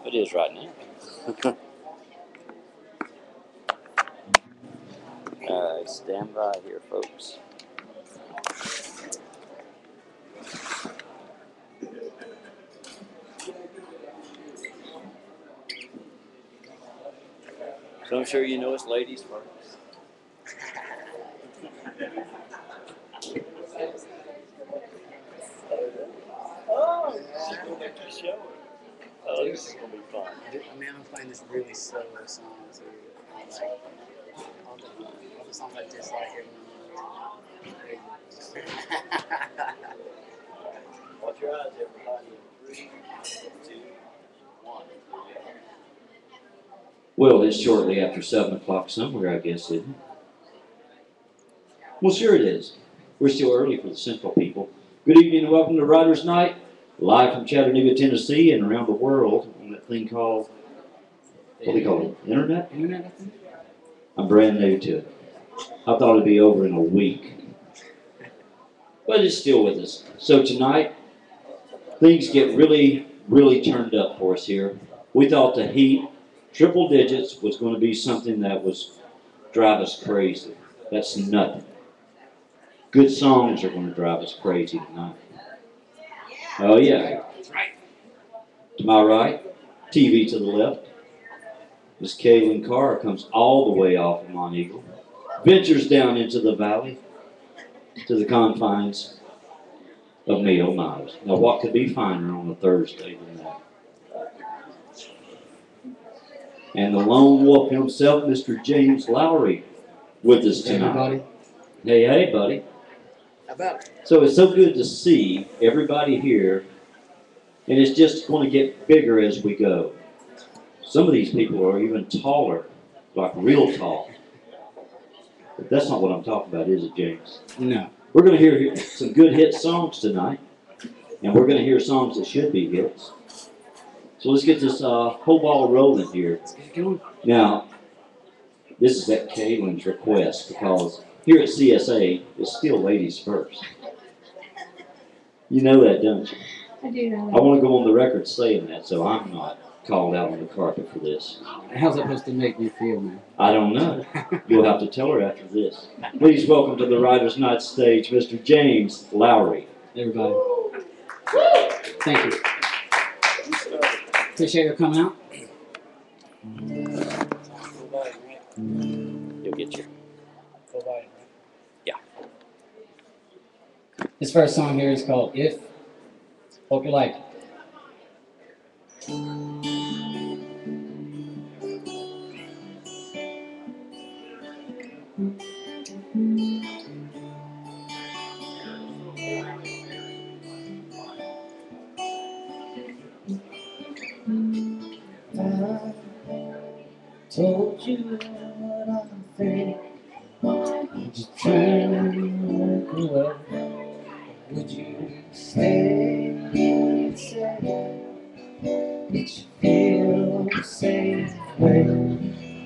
It is right now. Stand by here, folks. So I'm sure you know it's ladies first. Oh, show. Oh, this is gonna be fun. Man, I'm playing this really slow song, so like all the songs I dislike Watch your eyes, everybody. 3, 2, 1. Well, it's shortly after 7 o'clock somewhere, I guess, isn't it? Well, sure it is. We're still early for the Central people. Good evening and welcome to Writers Night, live from Chattanooga, Tennessee, and around the world on that thing called, what do they call it, Internet? Internet, I think. I'm brand new to it. I thought it'd be over in a week. But it's still with us. So tonight, things get really, really turned up for us here. We thought the heat, triple digits, was going to be something that was drive us crazy. That's nothing. Good songs are going to drive us crazy tonight. Oh yeah. To my right, TV to the left. Miss Kaylin Carr comes all the way off of Mont Eagle, ventures down into the valley, to the confines of Mayo Miles. Now, what could be finer on a Thursday than that? And the lone wolf himself, Mr. James Lowry, with us tonight. Everybody. Hey, buddy. How about it? So it's so good to see everybody here, and it's just going to get bigger as we go. Some of these people are even taller, like real tall. But that's not what I'm talking about, is it, James? No. We're going to hear some good hit songs tonight, and we're going to hear songs that should be hits. So let's get this whole ball rolling here. Let's get it going. Now, this is at Kaylin's request, because here at CSA, it's still ladies first. You know that, don't you? I do know that. I want to go on the record saying that, so I'm not called out on the carpet for this. How's that supposed to make me feel, man? I don't know. You'll have to tell her after this. Please welcome to the Writers' Night stage, Mr. James Lowry. Everybody. Thank you. Appreciate you coming out. You'll get your... Yeah. This first song here is called If. Hope you like it. I told you what I think. Would you turn and walk away? Would you stay and say that you feel the same way?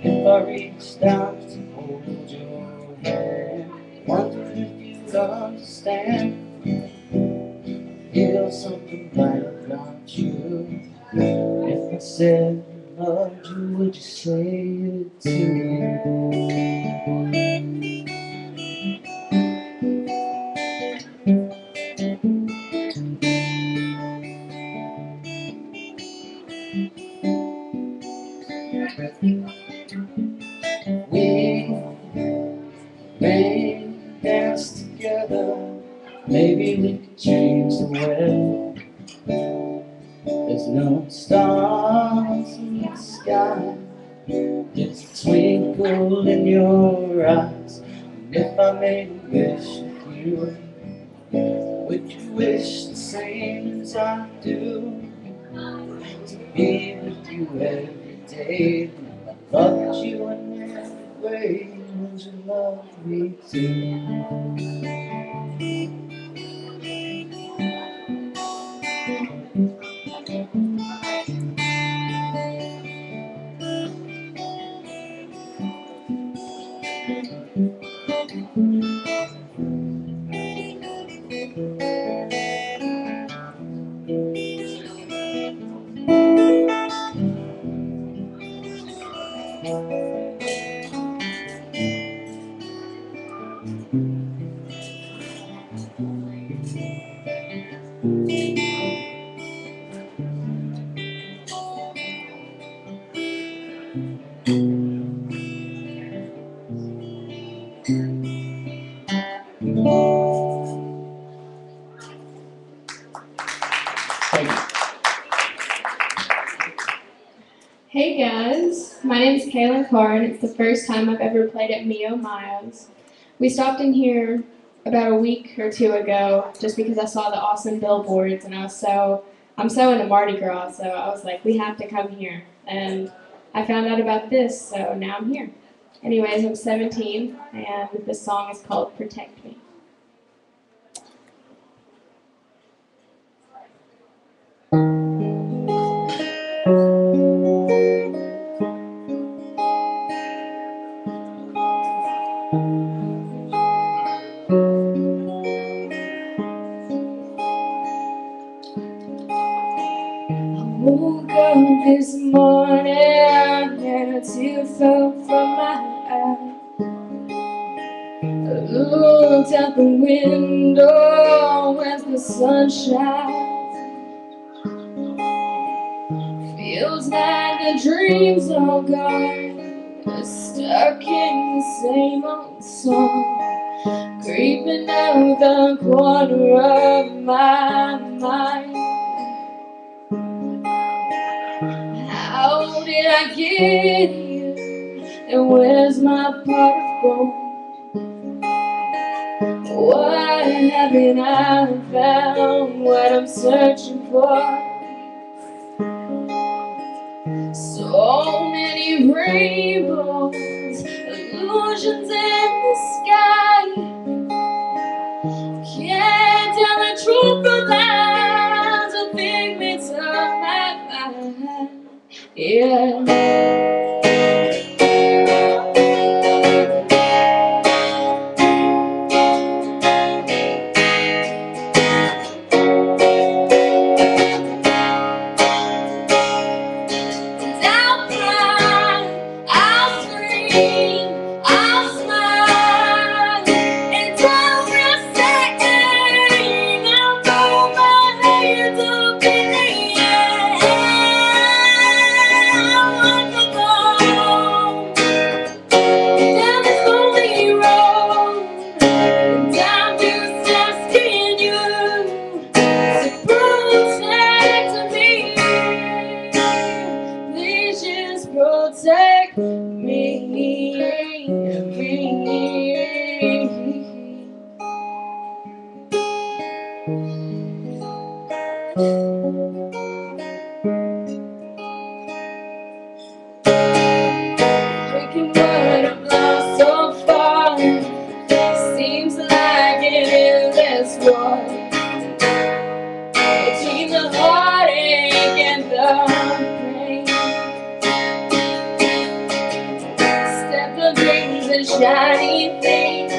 If I reached out to hold your hand, wonder if you'd understand. Feel something right about you. If I said I loved you, would you say it to me? We may dance together. Maybe we could change the weather. There's no stars in the sky. There's a twinkle in your eyes. And if I made a wish of you, would you wish the same as I do? To be with you every day. I loved you in every way. Would you love me too? Hey guys, my name is Kaylin Carr and it's the first time I've ever played at Mio Miles. We stopped in here about a week or two ago just because I saw the awesome billboards and I'm so into Mardi Gras, so I was like, we have to come here. And I found out about this, so now I'm here. Anyways, I'm 17 and this song is called Protect Me. Woke up this morning and a tear fell from my eye. I looked out the window as the sun shines. Feels like the dreams are gone, stuck in the same old song, creeping out the corner of my mind. How did I get here? And where's my pot of gold? Why haven't I found what I'm searching for? So many rainbows, illusions in the sky. Can't tell the truth from lies, a figment of my mind. Yeah. Protect me. Breaking what I've lost so far, seems like an endless war between the heartache and the pain. Step of dreams and shiny things,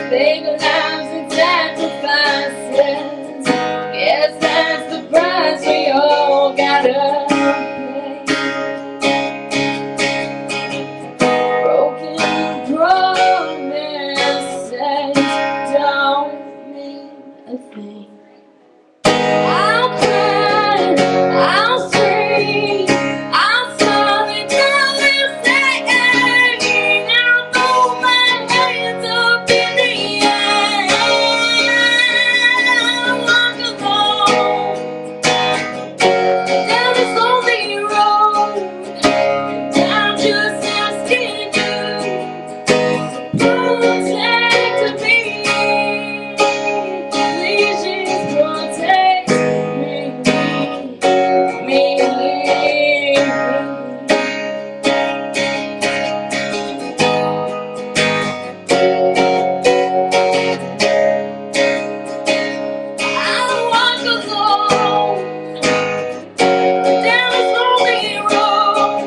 fake lives and sacrifices. Guess that's the price we all gotta pay. Broken promises don't mean a thing. I'll cry, I'll scream, I'll smile until we're saying I'll throw my hands up in the air. I'll walk alone down this lonely road, and I'm just asking you to protect me. Please just protect me. I walk alone down this lonely road.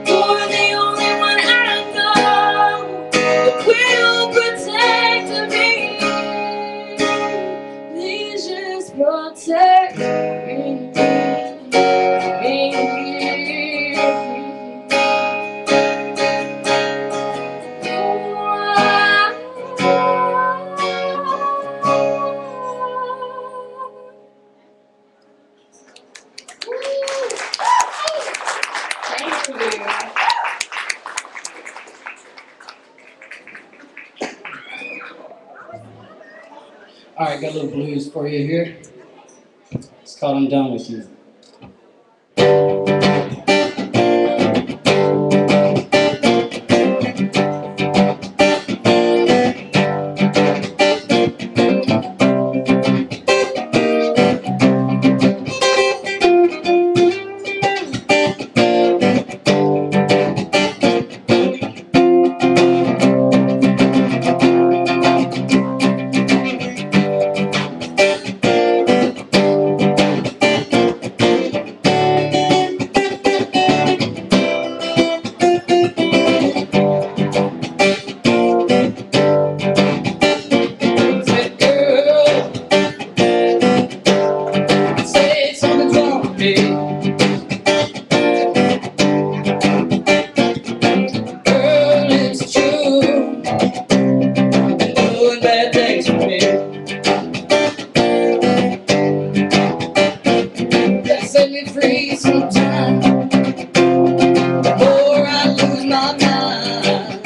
You're the only one I know that will protect me. Please just protect me. Thank you. Alright, got a little blues for you here. It's called I'm Done With You. me some time before I lose my mind.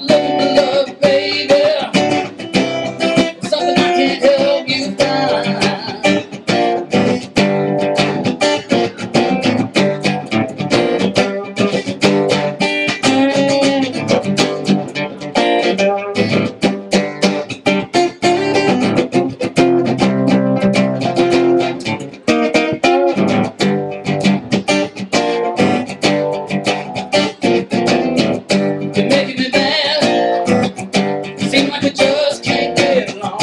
Looking for love, baby, something I can't help you find. You're making me mad. Seems like we just can't get along.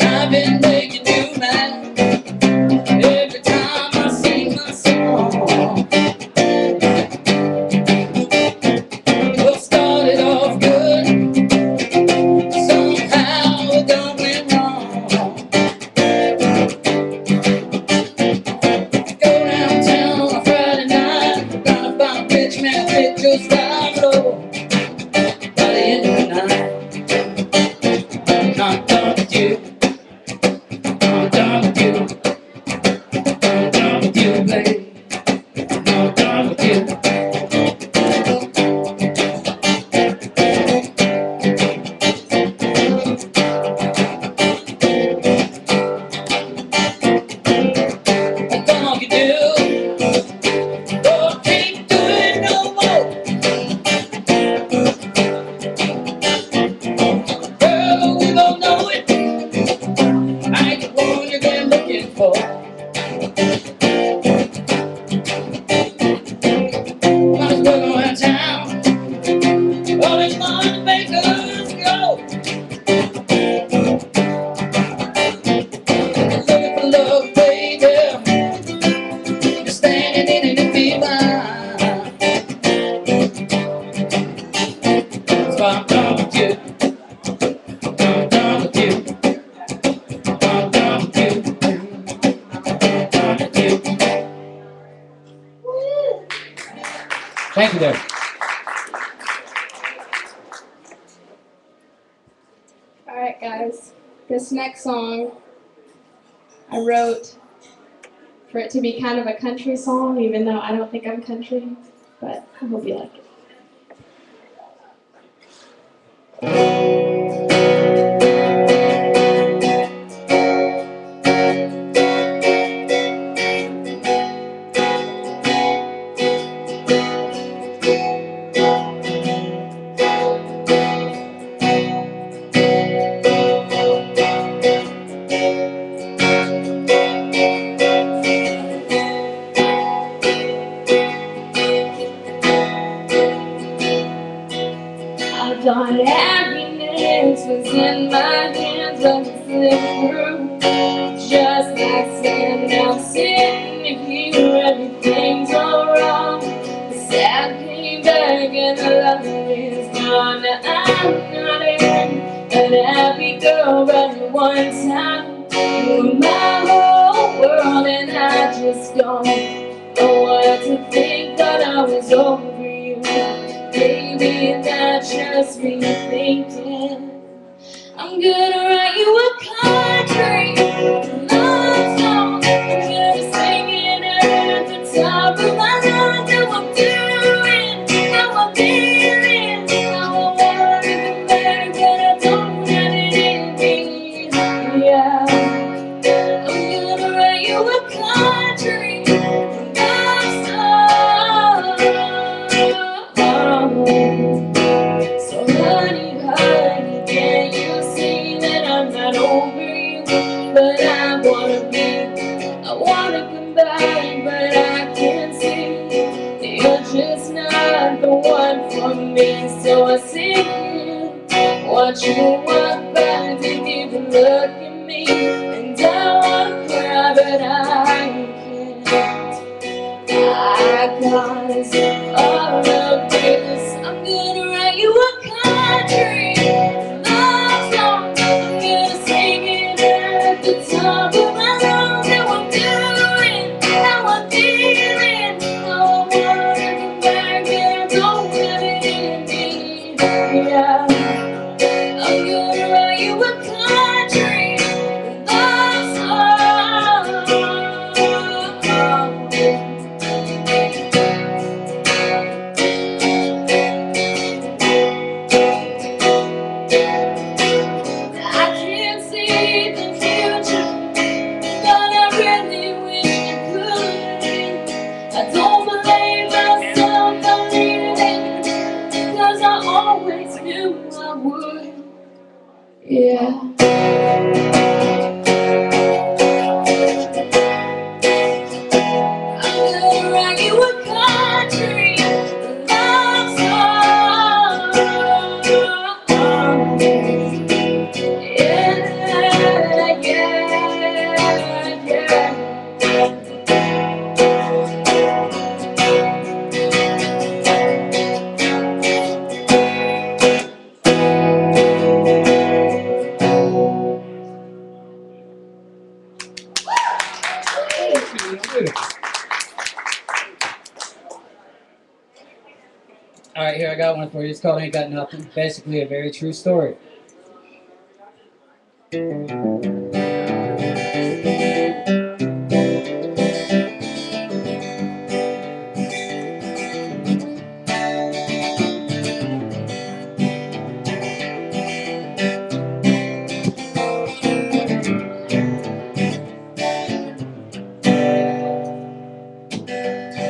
I've been making you mad every time I sing my song. Well, started off good, somehow it done went wrong. Go downtown on a Friday night, gonna find a rich man fit just down low. By the end of the night, I'm done with you. I'm done with you. I'm done with you, babe. I'm done with you. That's all you do. Oh, I can't do it no more. Girl, we both know it. I ain't the one you've been looking for. Might as well go out of town. All this money make us go. Looking for love, baby. You're standing in an empty line. So I'm done with you. I'm done with you. I'm done with you. I'm done with you. Thank you, there. Alright, guys. This next song I wrote for it to be kind of a country song, even though I don't think I'm country, but I hope you like it. I thought happiness was in my hands, but it slipped through. Just like sand, I'm sitting here, everything's all wrong. The sad came back and the love is gone. Now I'm not a happy girl, but at one time you were my whole world, and I just don't know what to think, but I was over you. Maybe that's just me thinking. I'm gonna write you a country love song. I'm gonna sing it at the top of my lungs. How I'm doing, how I'm feeling, how I wanna come back, but I don't have it in me. Yeah, I'm gonna write you a country love song. So honey, honey, can you see that I'm not over you? But I wanna come back, but I can't see you're just not the one for me. So I sing, watch you walk by, didn't even look at me, and I wanna cry, but I can't. Cause all of this, I'm gonna write you a country love song. I'm gonna sing it at the top of my lungs. How I'm doing, how I'm feeling, how I wanna come back, and I don't have it in me. Yeah, I'm gonna write you a country love song. I can't see the future, but I really wish I could. I don't blame myself, I really, 'cause I always knew I would. Yeah. I'm gonna write you a country love song. Yeah, yeah, yeah. All right, here I got one for you. It's called Ain't Got Nothing. Basically a very true story.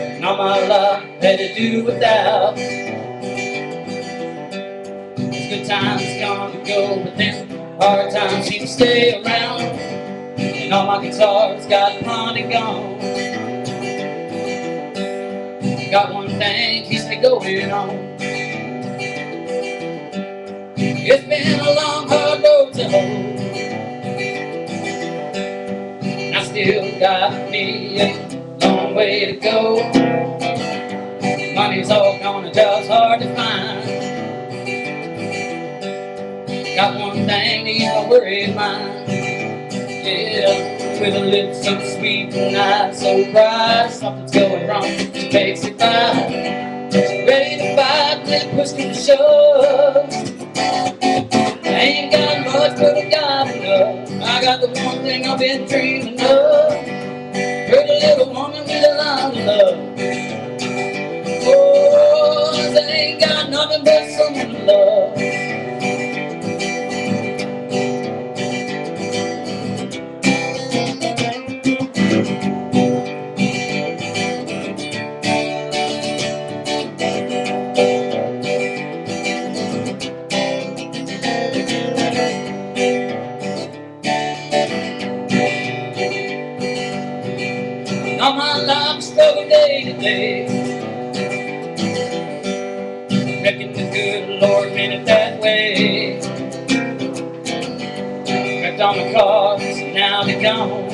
And all my life had to do without. Good times come and go, but then hard times seem to stay around. And all my guitars got pawned and gone. Got one thing keeps me going on. It's been a long, hard road to hoe. And I still got me a long way to go. Money's all gone, a job's hard to find. Got one thing needs my worried mind. Yeah, with her lips so sweet and eyes so bright, something's going wrong, she makes it right. She's ready to fight when push to the shove. I ain't got much, but I got enough. I got the one thing I've been dreaming of. Pretty little woman with a lot of love. Oh, I ain't got nothing but someone to love. All my life struggle day to day, reckon the good Lord meant it that way. Wrecked all my cars and now they're gone.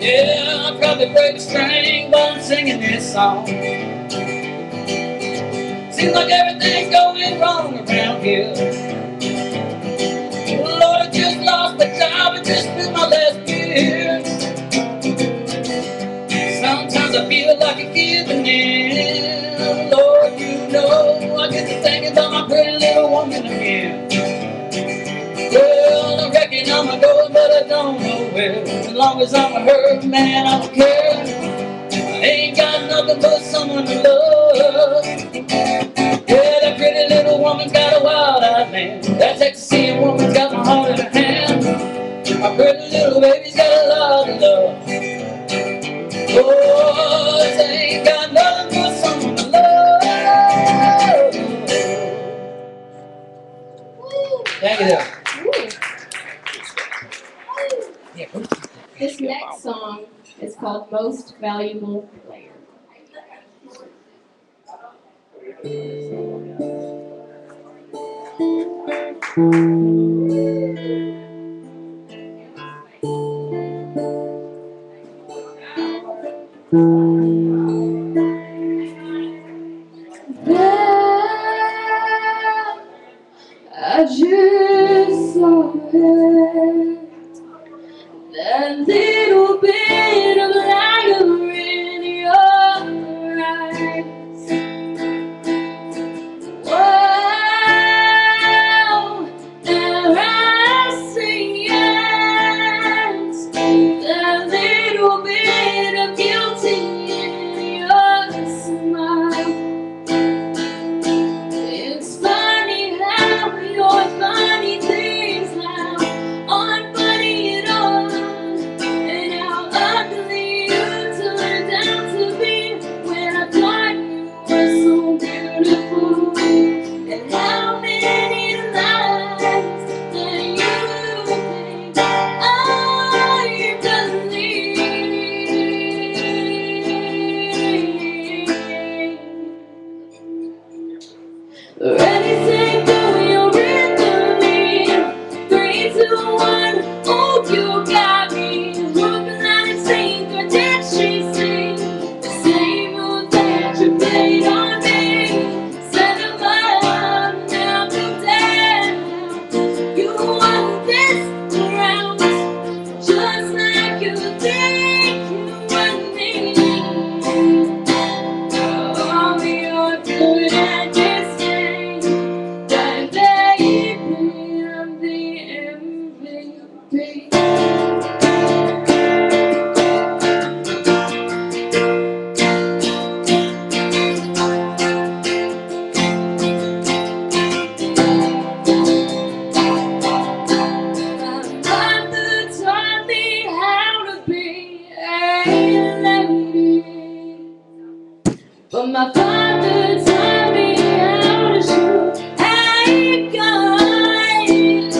Yeah, I'll probably break a string while I'm singing this song. Seems like everything's going wrong around here. Lord, I just lost my job and just spent my last year. Sometimes I feel like a giving in. Lord, you know, I get to thinking about my pretty little woman again. Well, I reckon I'm a going, but I don't know where. As long as I'm a hurt man, I don't care. I ain't got nothing but someone to love. Yeah, that pretty little woman's got a wild-eyed man. That Texas woman's got my heart in her hand. My pretty little baby's got a lot of love. Oh, I ain't got nothing but someone to love. Thank you there. This next song is called Most Valuable Player. I just saw it. That little bit of light in your eyes. Wow, now I say yes, a little bit of guilty in your smile. It's funny how your funny things now aren't funny at all, and how ugly you turned out to be when I thought you were so beautiful. And how many lives that you think I believe? Ready, set, go, you're into me. 3, 2, 1, oh, you got me. Hoping that it's sink, or did she sing the same old that you played on me? Set of love, now go down. You want this round, just like you think you want me. Oh, you're good at this game, but baby, I'm the MVP. My mother taught me how to be a lady, but my father taught me how to shoot a gun.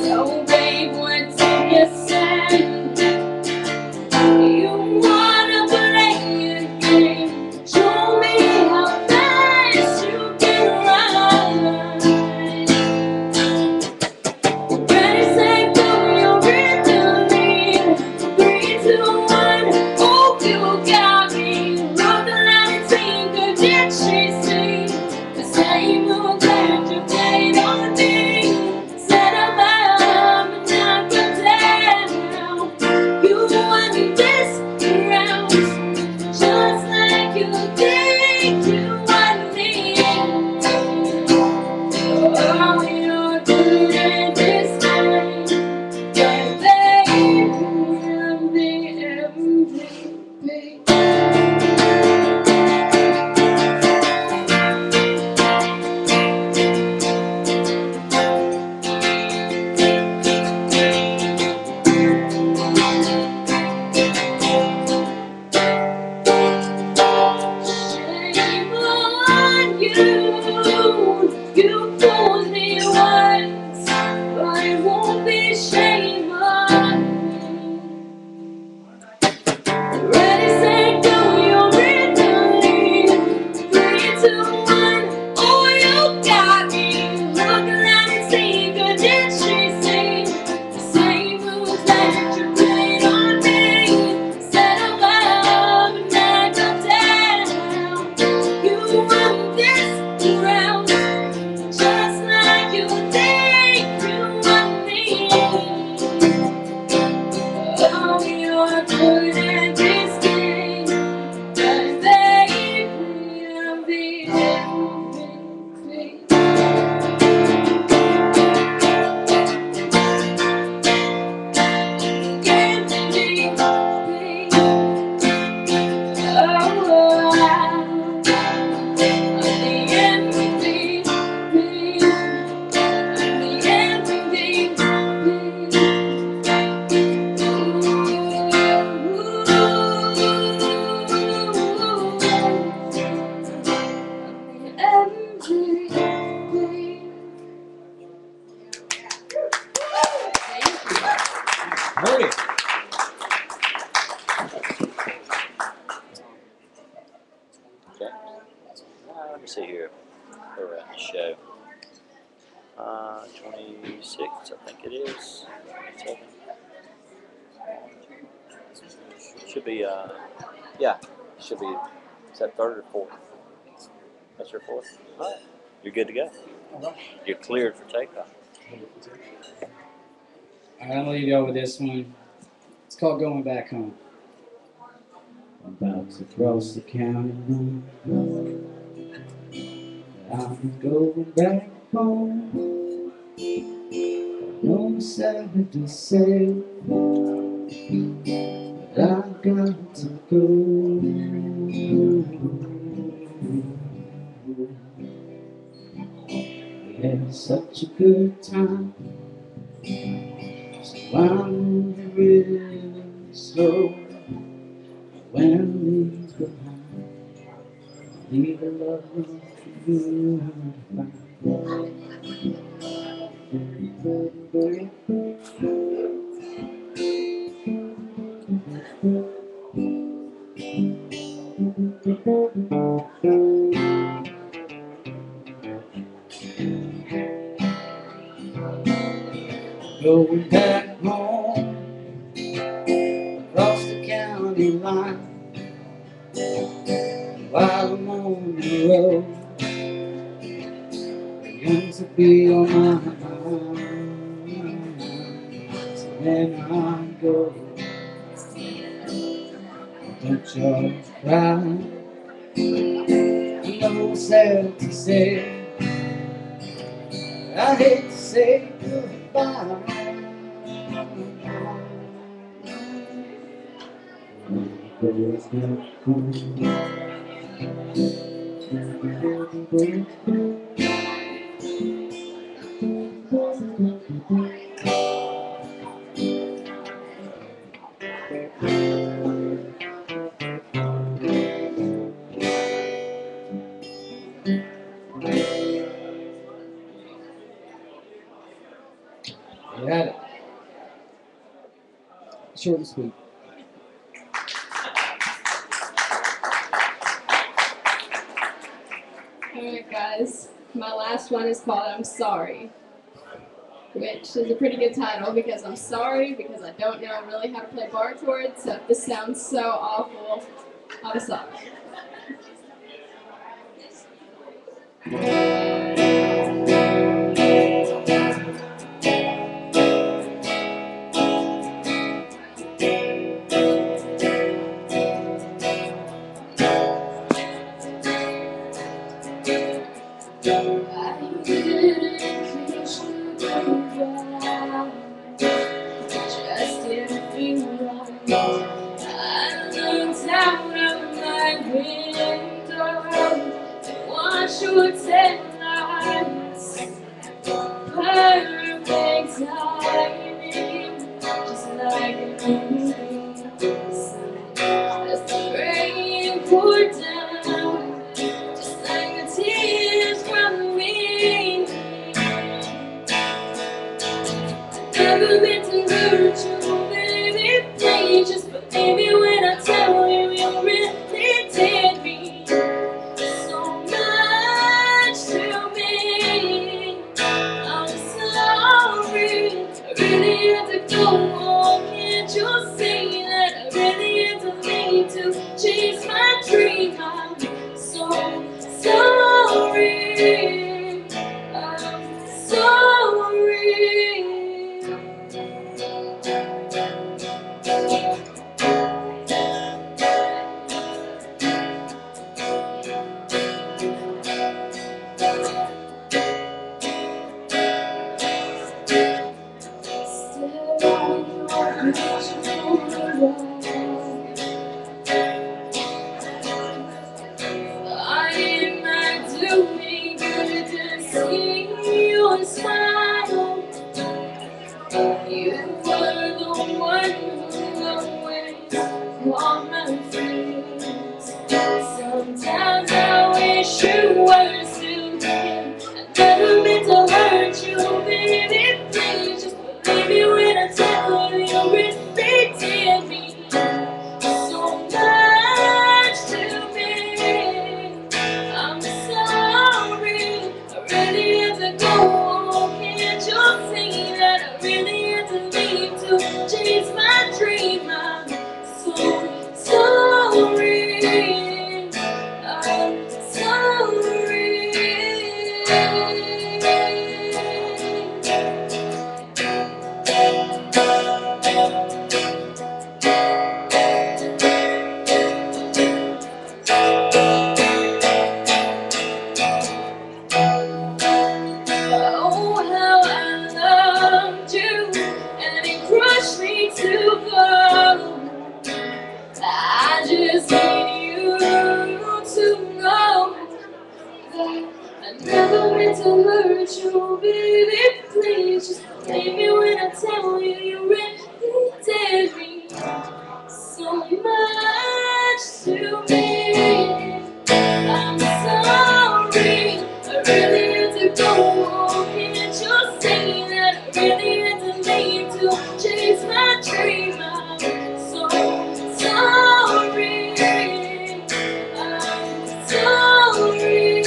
So babe, what do you say? You wanna play a game? Show me how fast you can run. Ready, set, go, you're into me. 3, 2, 1, oh, you got me. Wrote the line and sinker, did she sing the same move that you played on me? Set up my arm and knock her down. You won this round, just like you think you want me. Oh, you're good at this game, but baby, I'm the MVP. Shame on you, you fooled me once, but it won't be shame on me. Ready, set, go, you're into me. 3, 2, 1, oh, you got me. Looking like a sinker, did she sing the same moves that you played on me? Set up love and knock her down. You won this round, just like you think you want me. Oh, you're good at this game, but baby, I'm the MVP. Heard it. Okay. Let me see here. Where we're at the show. 26, I think it is. 27. Should be, yeah, should be, is that third or fourth? That's your fourth? All right. You're good to go. You're cleared for takeoff. I'm gonna leave y'all with this one. It's called Going Back Home. About to cross the county line, I'm going back home. sad to say, but I've got to go. We had such a good time, so I'm really slow. When I'm leaves behind, leave a love for you and find. Going back home across the county line, while I'm on the road, the youngs will be on my mind. So when I go, don't you cry. I know it's sad to say, I hate to say goodbye. You had it. Short and sweet. Alright guys, my last one is called I'm Sorry, which is a pretty good title because I'm sorry because I don't know really how to play bar chords, so if this sounds so awful, I'm sorry. Just didn't feel right. I looked out of my window and watched your taillights. Perfect timing, just like a movie. As the rain poured down, just like the tears from me. Never meant to hurt you, baby, please just believe me when I tell you you really did mean so much to me. I'm sorry, I really had to go on, can't you see that I really had to leave to chase my dream? I'm so sorry, I'm sorry. I might do me good to see you smile. You were the one who always calmed my fears. Sometimes I wish you were still here. I never meant to hurt you, baby. Please just believe me when I tell you you're So baby, please just believe me when I tell you you really did mean so much to me. I'm sorry, I really had to go. Can't you see that I really had to leave to chase my dream? I'm so sorry. I'm sorry.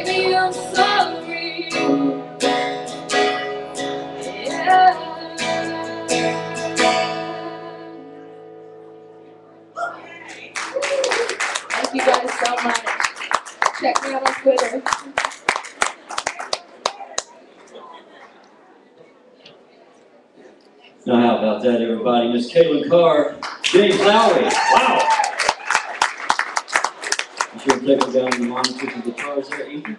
Baby, I'm sorry. Yeah. Thank you guys so much. Check me out on Twitter. Now, how about that, everybody? Miss Caitlin Carr, James Lowry. Wow. You sure to take them down the monitors and guitars there, Ethan?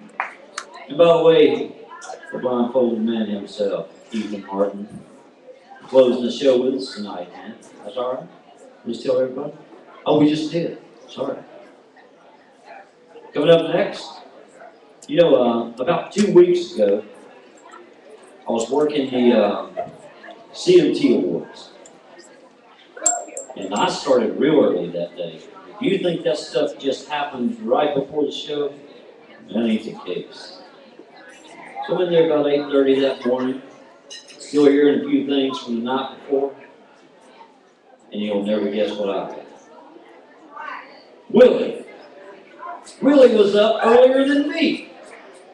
And by the way, the blindfolded man himself, Ethan Martin, closing the show with us tonight, man. That's all right? Just tell everybody. Oh, we just did. Sorry. Coming up next, you know, about 2 weeks ago, I was working the CMT Awards. And I started real early that day. If you think that stuff just happens right before the show, that ain't the case. So I'm in there about 8:30 that morning, still hearing a few things from the night before, and you'll never guess what I got. Willie. Willie was up earlier than me,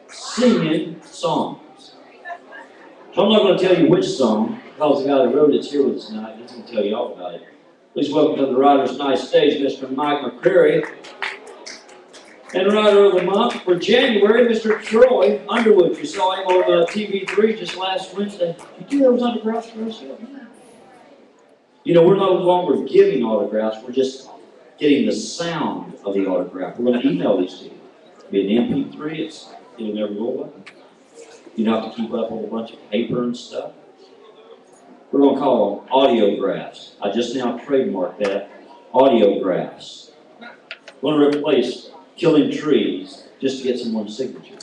singing songs. So I'm not going to tell you which song, because the guy that wrote it's here with us tonight. He's going to tell you all about it. Please welcome to the Writers' Night stage, Mr. Mike McCreary. And Writer of the Month for January, Mr. Troy Underwood. You saw him on TV3 just last Wednesday. Did you do those autographs for us yet? You know, we're no longer giving autographs. We're just getting the sound of the autograph. We're going to email these to you. It'll be an MP3. It'll never go away. You don't have to keep up with a bunch of paper and stuff. We're going to call them audiographs. I just now trademarked that. Audiographs. We're going to replace killing trees just to get someone's signature.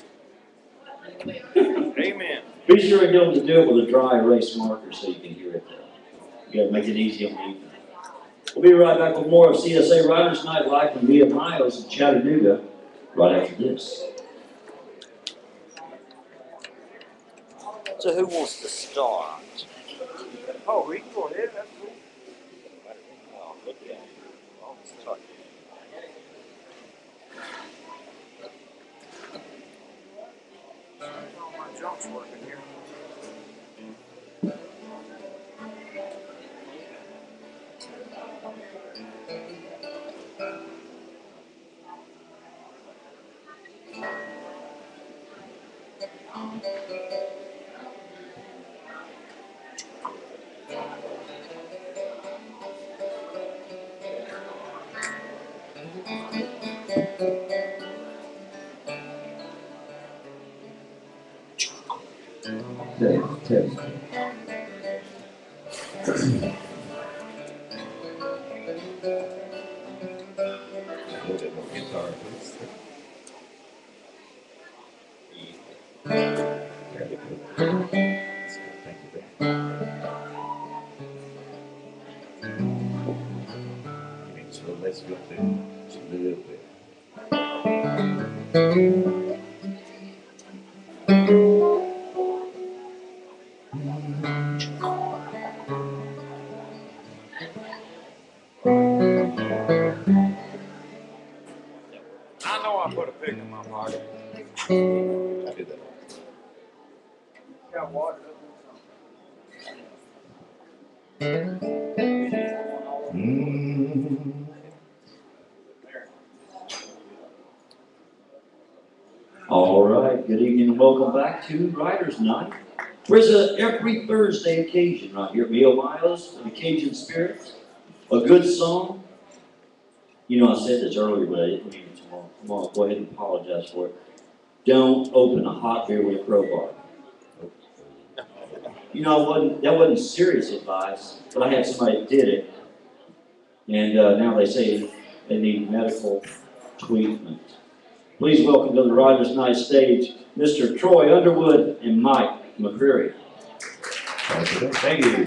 Amen. Be sure and get them to do it with a dry erase marker so you can hear it though. You got to make it easy on me. We'll be right back with more of CSA Writers Night live from Mia Miles in Chattanooga right after this. So who wants to start? Oh, we can go ahead. That's cool. Oh, look at that. Oh, start. My jump's working here. Test. So let's go to just a little bit. I know I put a pig in my pocket. I did that. Got water. All right, good evening and welcome back to Writers Night. There's a every Thursday occasion right here at Mia Miles, an occasion spirit, a good song. You know, I said this earlier, but I didn't mean it tomorrow. Come on, go ahead and apologize for it. Don't open a hot beer with a crowbar. You know, that wasn't serious advice, but I had somebody that did it, and now they say They need medical treatment. Please welcome to the Rogers Night stage, Mr. Troy Underwood and Mike McCreary. Thank you.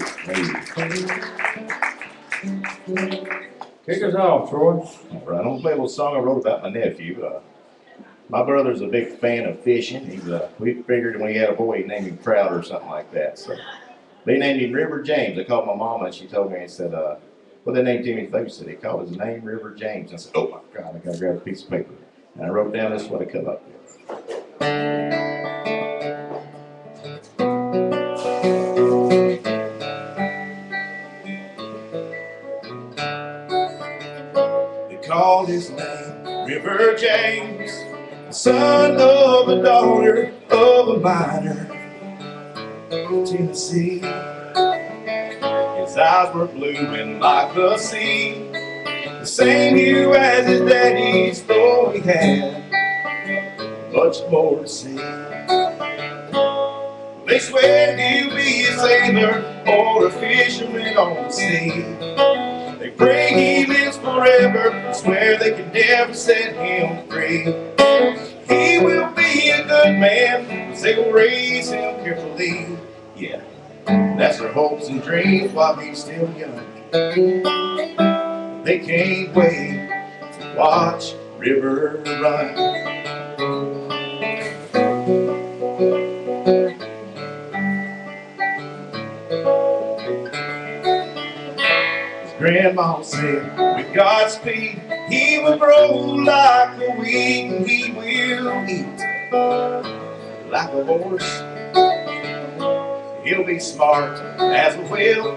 Kick us off, Troy. All right, I'm gonna play a little song I wrote about my nephew. My brother's a big fan of fishing. We figured when he had a boy, he'd name him Trout or something like that. So they named him River James. I called my mama and she told me, and said, well, they named Timmy Faith. Said they called his name River James. I said, oh my God, I gotta grab a piece of paper. And I wrote down this is what I come up with. They called his name River James, the son of a daughter of a miner in Tennessee. His eyes were blue and like the sea, the same hue as his daddy's, though he had much more to see. They swear he'll be a sailor or a fisherman on the sea. They pray he lives forever, swear they can never set him free. He will be a good man, cause they will raise him carefully. Yeah, that's their hopes and dreams while he's still young. They can't wait to watch River run. His grandma said, with God's speed, he will grow like a wheat and he will eat like a horse. He'll be smart as a whale.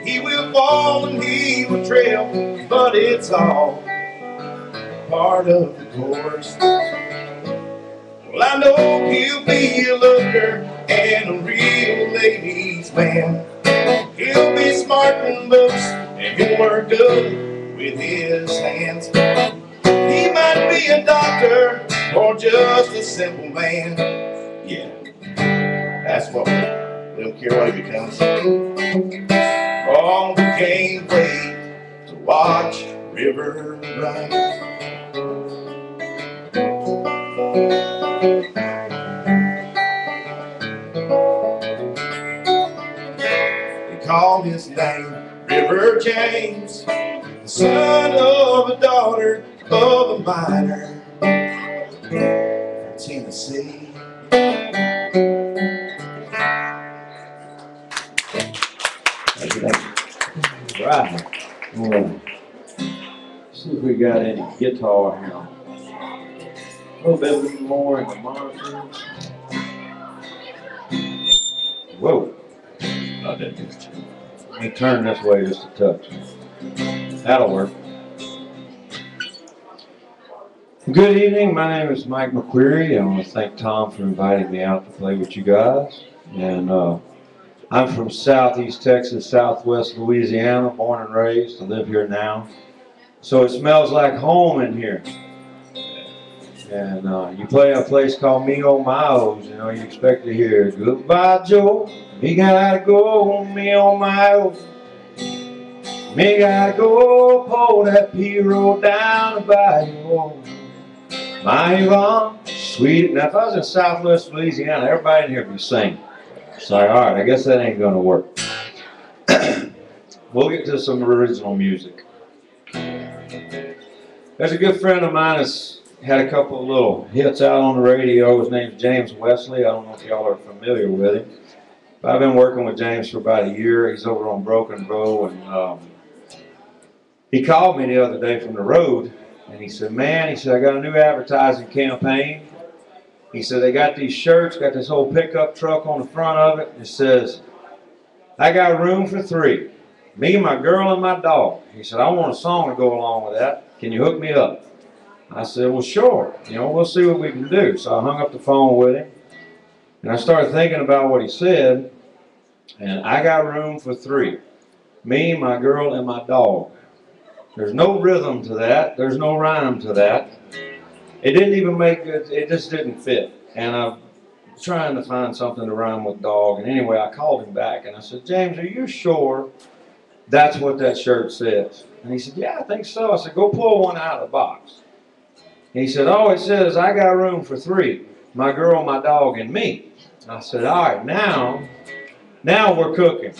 He will fall and he will trail, but it's all part of the course. Well, I know he'll be a looker and a real ladies' man. He'll be smart in books and he'll work good with his hands. He might be a doctor or just a simple man. Yeah, that's what we don't care what he becomes. Oh, we can't wait to watch River run. They called his name River James, the son of a daughter of a miner from Tennessee. Right. Well, see if we got any guitar here. A little bit more in the monitor. Whoa. Not that good. Let me turn this way just a touch. That'll work. Good evening. My name is Mike McCreary. I want to thank Tom for inviting me out to play with you guys. And I'm from Southeast Texas, Southwest Louisiana, born and raised. I live here now. So it smells like home in here. And you play a place called Me Oh My Oh's, you know, you expect to hear, goodbye Joe, me gotta go, me oh my oh. Me gotta go, pull that P-road down the bayou. My Yvonne, sweet. Now if I was in Southwest Louisiana, everybody in here would be singing. It's like, all right, I guess that ain't gonna work. We'll get to some original music. There's a good friend of mine that's had a couple of little hits out on the radio. His name's James Wesley. I don't know if y'all are familiar with him. But I've been working with James for about a year. He's over on Broken Bow, and he called me the other day from the road, and he said, man, he said, I got a new advertising campaign. He said, they got these shirts, got this whole pickup truck on the front of it. It says, I got room for 3. Me, my girl, and my dog. He said, I want a song to go along with that. Can you hook me up? I said, well, sure. You know, we'll see what we can do. So I hung up the phone with him, and I started thinking about what he said, and I got room for 3. Me, my girl, and my dog. There's no rhythm to that. There's no rhyme to that. It didn't even make good. It just didn't fit. And I'm trying to find something to rhyme with dog. And anyway, I called him back, and I said, James, are you sure That's what that shirt says. And he said, yeah, I think so. I said, go pull one out of the box. He said, oh, it says, I got room for 3. My girl, my dog, and me. I said, all right, now we're cooking.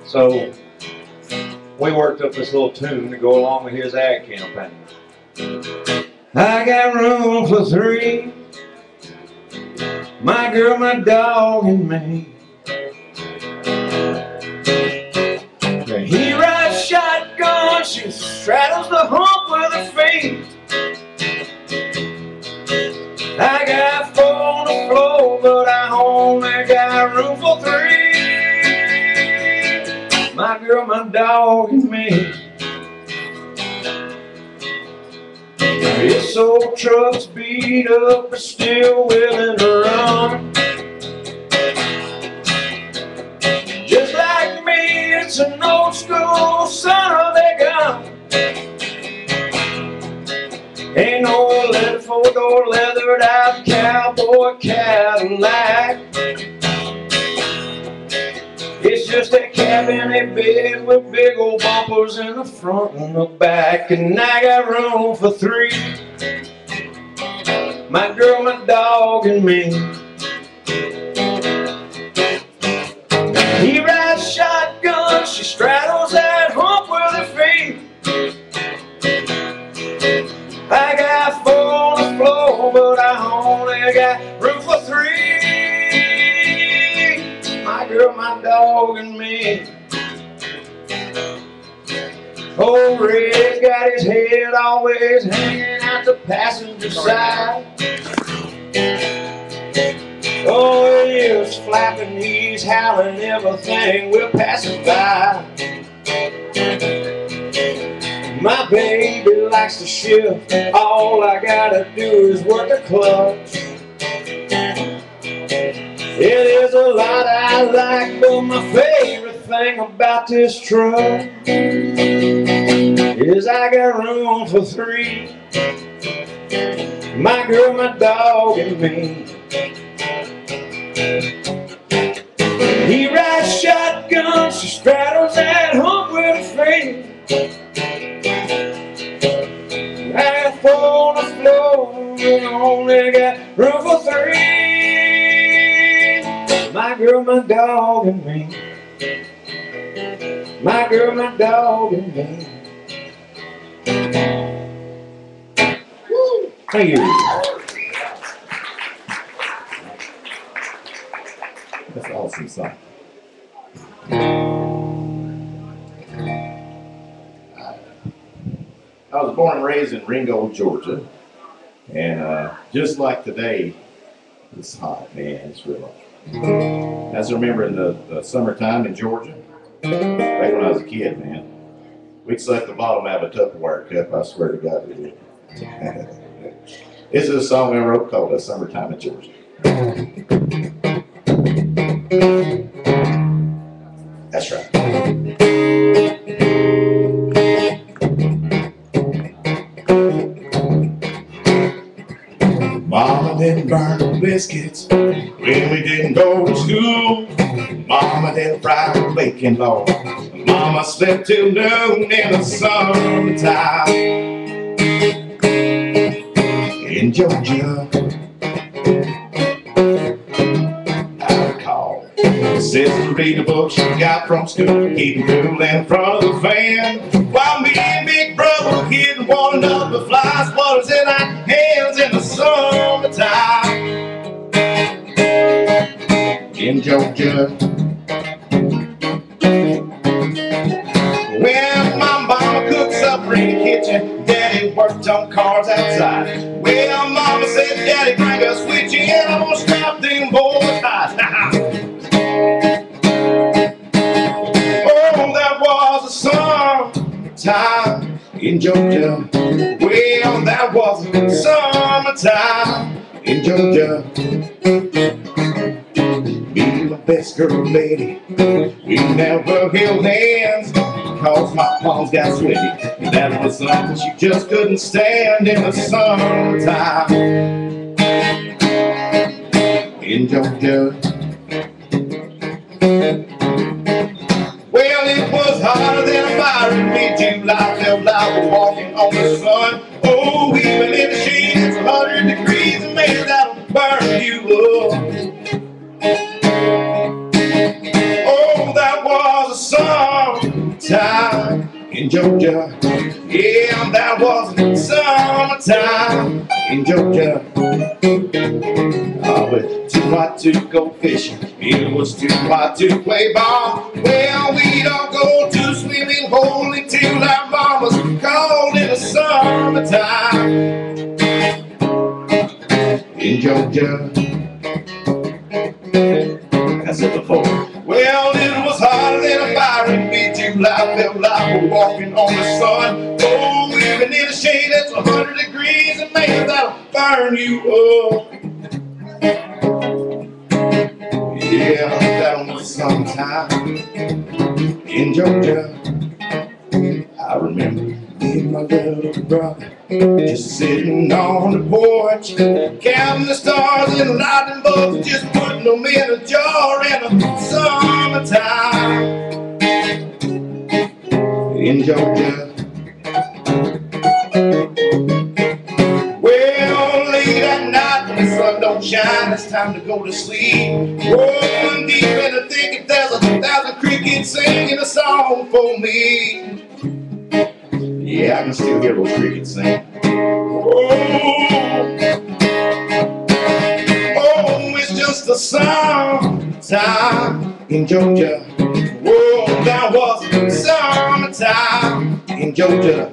So we worked up this little tune to go along with his ad campaign. I got room for 3. My girl, my dog, and me. He rides shotgun, she straddles the hump with her feet. I got 4 on the floor, but I only got room for 3. My girl, my dog, and me. This old truck's beat up, but still willing to run. Just like me, it's an old school son of a gun. Ain't no 4-door leathered out cowboy Cadillac. It's just a cab in a bed with big old bumpers in the front and the back. And I got room for 3. My girl, my dog, and me. He rides shotgun, she straddles that hump with her feet. I got 4 on the floor, but I only got room for 3. My girl, my dog, and me. Old Red's got his head always hanging out the passenger side. Oh, he is flapping, he's howling, everything will pass us by. My baby likes to shift, all I gotta do is work the clutch. Yeah, there's a lot I like, but my favorite thing about this truck is I got room for 3. My girl, my dog, and me. He rides shotgun, she straddles that hump with her feet. I got 4 on the floor, and I only got room for 3. My girl, my dog, and me. My girl, my dog, and me. Thank you. That's an awesome song. I was born and raised in Ringgold, Georgia. And just like today, it's hot, man. It's real hot. As I remember in the summertime in Georgia, back when I was a kid, man, we'd suck the bottom out of a Tupperware cup. I swear to God we did. This is a song I wrote called Summertime in Georgia. That's right. Mama didn't burn no biscuits when we didn't go to school. Mama didn't fry no bacon, Lord. Mama slept till noon in the summertime in Georgia. I recall Sister read a book she got from school, keeping cool in front of the fan, while me and Big Brother were hitting one another with fly swatters in our hands in the summertime in Georgia. Well, my mama cooks supper in the kitchen, Daddy worked on cars outside. Well, Mama said, Daddy, bring us with you, and I'm gonna stop them boys' eyes. Oh, that was a summertime in Georgia. Well, that was a summertime in Georgia. Me and my best girl, lady, we never held hands, cause my palms got sweaty. And that was something she just couldn't stand in the summertime in Georgia. hotter than a fire in mid-July. Felt like we're walking on the sun. Oh, even in the shade, it's 100 degrees, and maybe that'll burn you up. Oh, that was a summertime in Georgia. Yeah, that was a summertime in Georgia. Oh, but too hot to go fishing. It was too hot to play ball. Well, we'd all go to a swimming hole until our mamas called in the summertime in Georgia. I said before. Well, it was hotter than a fire in mid-July. Felt like we're walking on the sun. Oh, even in the shade, that's 100 degrees, and maybe that'll burn you up. Yeah, that was sometime in Georgia. I remember me and my little brother just sitting on the porch, counting the stars and the lightning bolts, just putting them in a jar in the summertime in Georgia. Well, late at night when the sun don't shine, it's time to go to sleep. Rolling deep in the thicket, there's 1,000 crickets singing a song for me. Yeah, I can still hear those crickets sing. Oh, it's just a summertime in Georgia. Whoa, that was summertime in Georgia.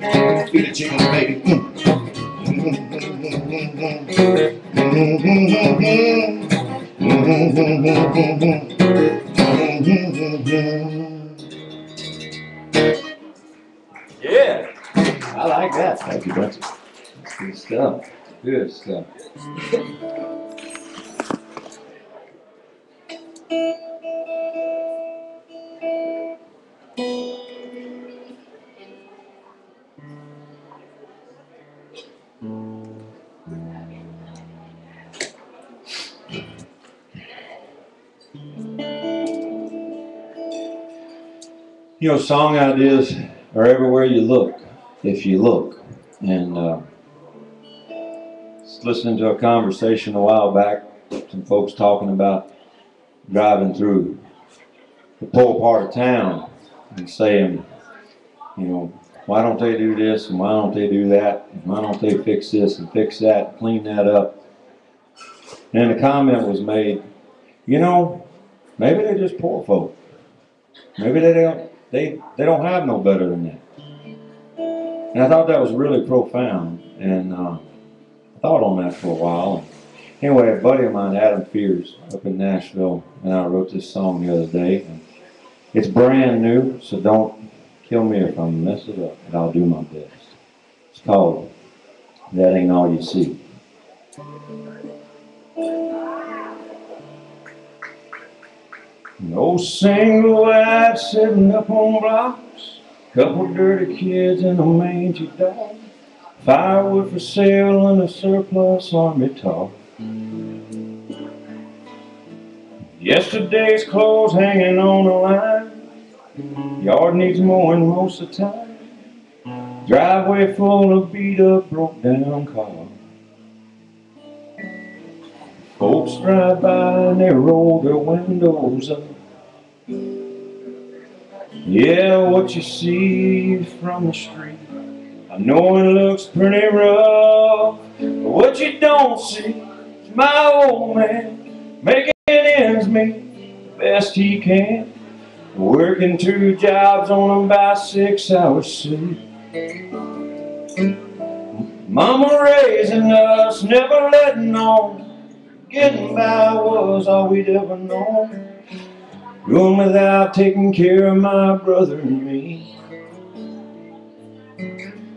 Feed the chickens, baby. Yeah, I like that. Thank you, Betsy. Good stuff. Good stuff. You know, song ideas are everywhere you look, if you look. And just listening to a conversation a while back, some folks talking about driving through the poor part of town and saying, you know, why don't they do this and why don't they do that? And why don't they fix this and fix that and clean that up? And the comment was made, you know, maybe they're just poor folk. Maybe they don't have no better than that. And I thought that was really profound, and I thought on that for a while. Anyway, a buddy of mine, Adam Fears, up in Nashville, and I wrote this song the other day. And it's brand new, so don't kill me if I mess it up, but I'll do my best. It's called That Ain't All You See. No single wife sitting up on blocks, couple dirty kids and a mangy dog, firewood for sale and a surplus army talk. Yesterday's clothes hanging on the line, yard needs mowing most of the time, driveway full of beat up, broke down cars. Folks drive by and they roll their windows up. Yeah, what you see from the street, I know it looks pretty rough, but what you don't see is my old man making ends meet the best he can, working 2 jobs on about 6 hours sleep. Mama raising us, never letting on, getting by was all we'd ever known. Going without taking care of my brother and me.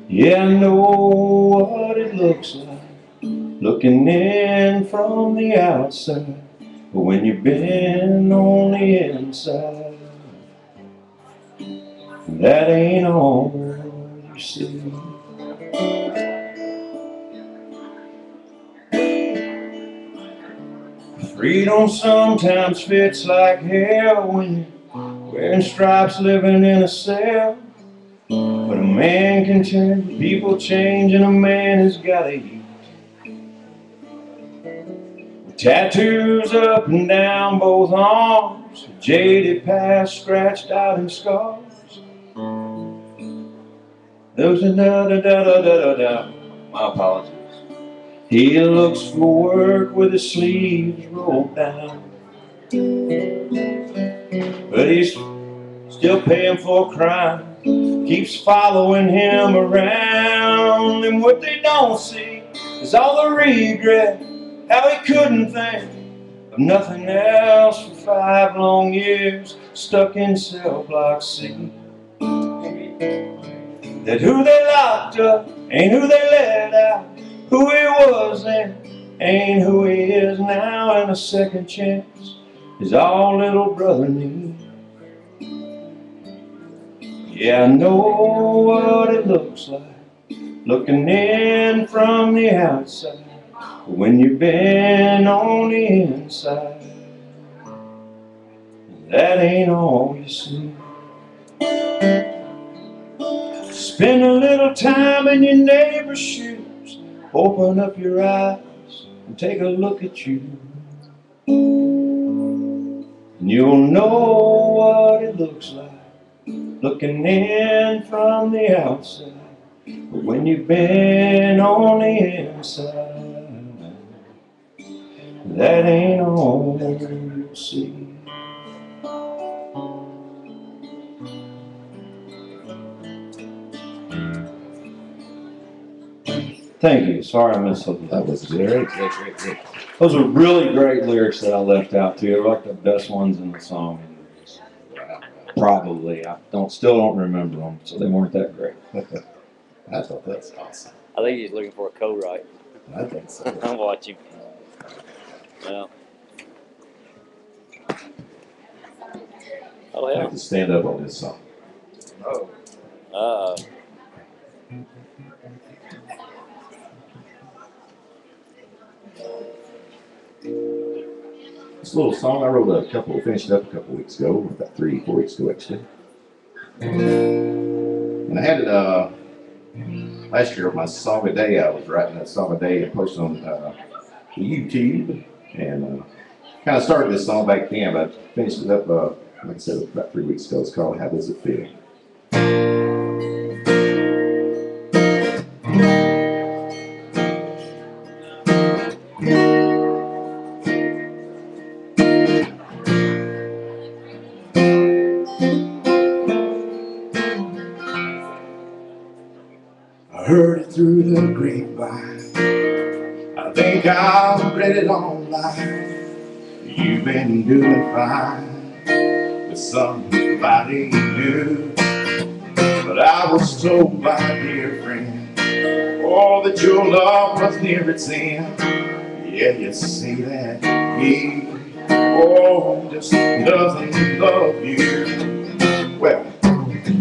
Yeah, I know what it looks like, looking in from the outside. But when you've been on the inside, that ain't all you see. Freedom sometimes fits like hell when you wearing stripes, living in a cell. But a man can change, people change, and a man has gotta eat. Tattoos up and down both arms, a jaded past scratched out in scars. Those my apologies. He looks for work with his sleeves rolled down, but he's still paying for crime. Keeps following him around, and what they don't see is all the regret, how he couldn't think of nothing else for 5 long years, stuck in cell block C. That who they locked up ain't who they let out, who he was then ain't who he is now, and a second chance is all little brother needs. Yeah, I know what it looks like looking in from the outside, but when you've been on the inside, that ain't all you see. Spend a little time in your neighbor's shoes, open up your eyes and take a look at you, and you'll know what it looks like looking in from the outside, but when you've been on the inside, that ain't all you'll see. Thank you. Sorry I missed something. That was great. Those are really great lyrics that I left out too. They're like the best ones in the song. Probably. I still don't remember them, so they weren't that great. I thought that's awesome. I think he's looking for a co-write. I think so. I'm watching. Well. Oh, I yeah. have to stand up on this song. Oh. This little song I wrote finished up a couple weeks ago, about 3-4 weeks ago actually. And I had it last year, my song a day. I was writing that song a day and posted on YouTube, and kind of started this song back then, but I finished it up, like I said, about 3 weeks ago. It's called How Does It Feel? I heard it through the grapevine. I think I've read it online. You've been doing fine with somebody new. But I was told by a dear friend, oh, that your love was near its end. Yeah, you see that he, oh, just doesn't love you. Well,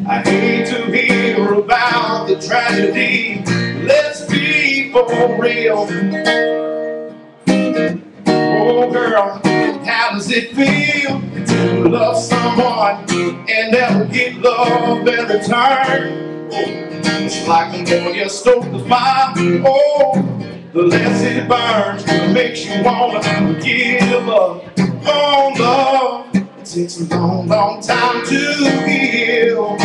I hate to hear about the tragedy. Let's be for real. Oh girl, how does it feel to love someone and never get love in return? It's like when you stoke the fire, oh, the less it burns, it makes you wanna give up on love. It takes a long, long time to heal.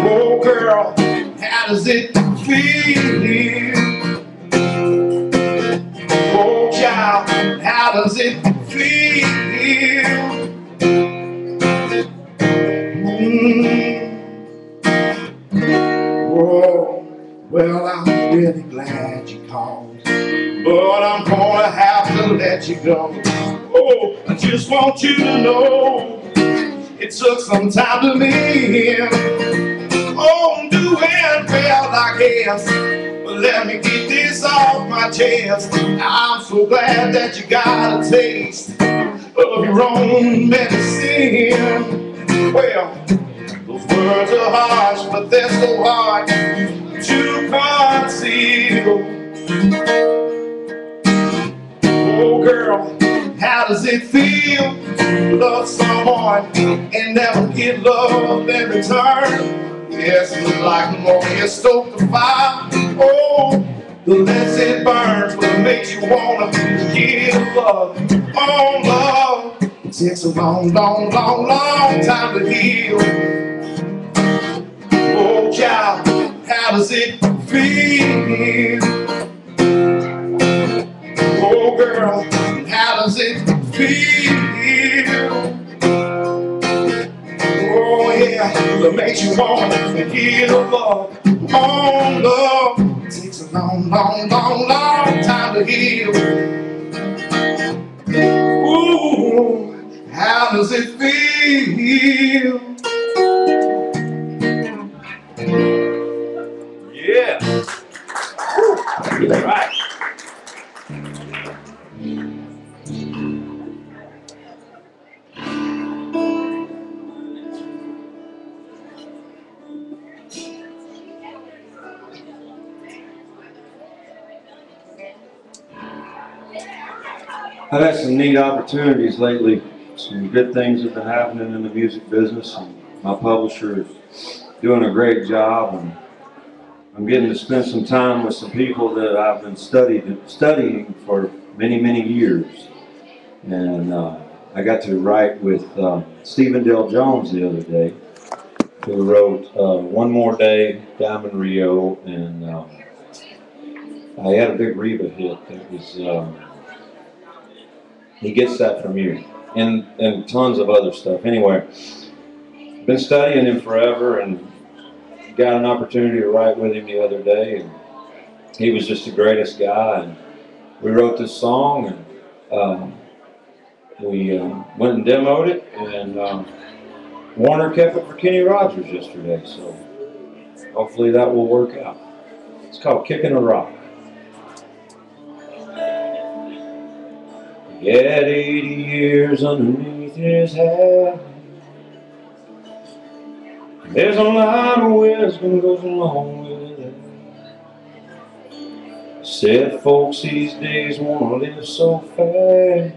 Oh girl, how does it feel? Oh child, how does it feel? Oh, well, I'm really glad you called, but I'm gonna have to let you go. Oh, I just want you to know it took some time to live. Oh, I'm doing well, I guess, but let me get this off my chest. I'm so glad that you got a taste of your own medicine. Well, those words are harsh, but they're so hard to conceal. Oh girl, how How does it feel to love someone and never get loved in return? Yes, it's like more you stoke the fire. Oh, the less it burns, but it makes you wanna give love. Oh, love. It takes a long, long, long, long time to heal. Oh, child, how does it feel? Oh, girl, how does it feel? Oh, yeah, it makes you wanna give love. Oh, love. It takes a long, long, long, long time to heal. Ooh, how does it feel? Yeah. Right. I've had some neat opportunities lately. Some good things have been happening in the music business, and my publisher is doing a great job, and I'm getting to spend some time with some people that I've been studying for many, many years. And I got to write with Stephen Dale Jones the other day, who wrote One More Day, Diamond Rio, and I had a big Reba hit that was, he gets that from you, and tons of other stuff. Anyway, been studying him forever and got an opportunity to write with him the other day, and he was just the greatest guy. And we wrote this song, and we went and demoed it, and Warner kept it for Kenny Rogers yesterday, so hopefully that will work out. It's called Kicking a Rock. He had 80 years underneath his hat. There's a lot of wisdom goes along with it. Said folks these days want to live so fast.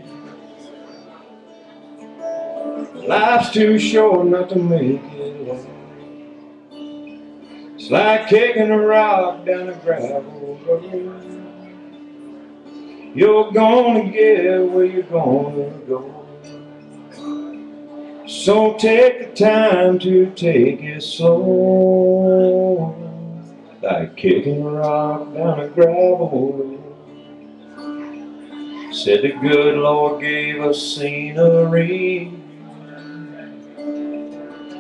Life's too short not to make it last. It's like kicking a rock down a gravel road. You're gonna get where you're gonna go. So take the time to take it slow, like kicking a rock down a gravel road. Said the good Lord gave us scenery,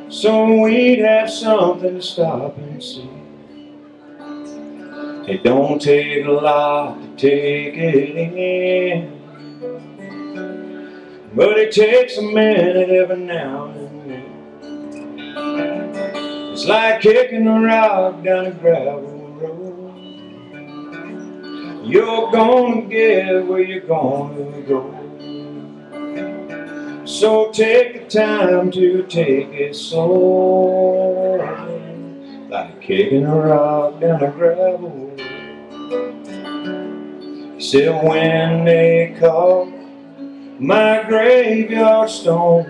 so we'd have something to stop and see. It don't take a lot to take it in, but it takes a minute every now and then. It's like kicking a rock down a gravel road. You're gonna get where you're gonna go. So take the time to take it slow, like kicking a rock down a gravel road. He said when they call my graveyard stone,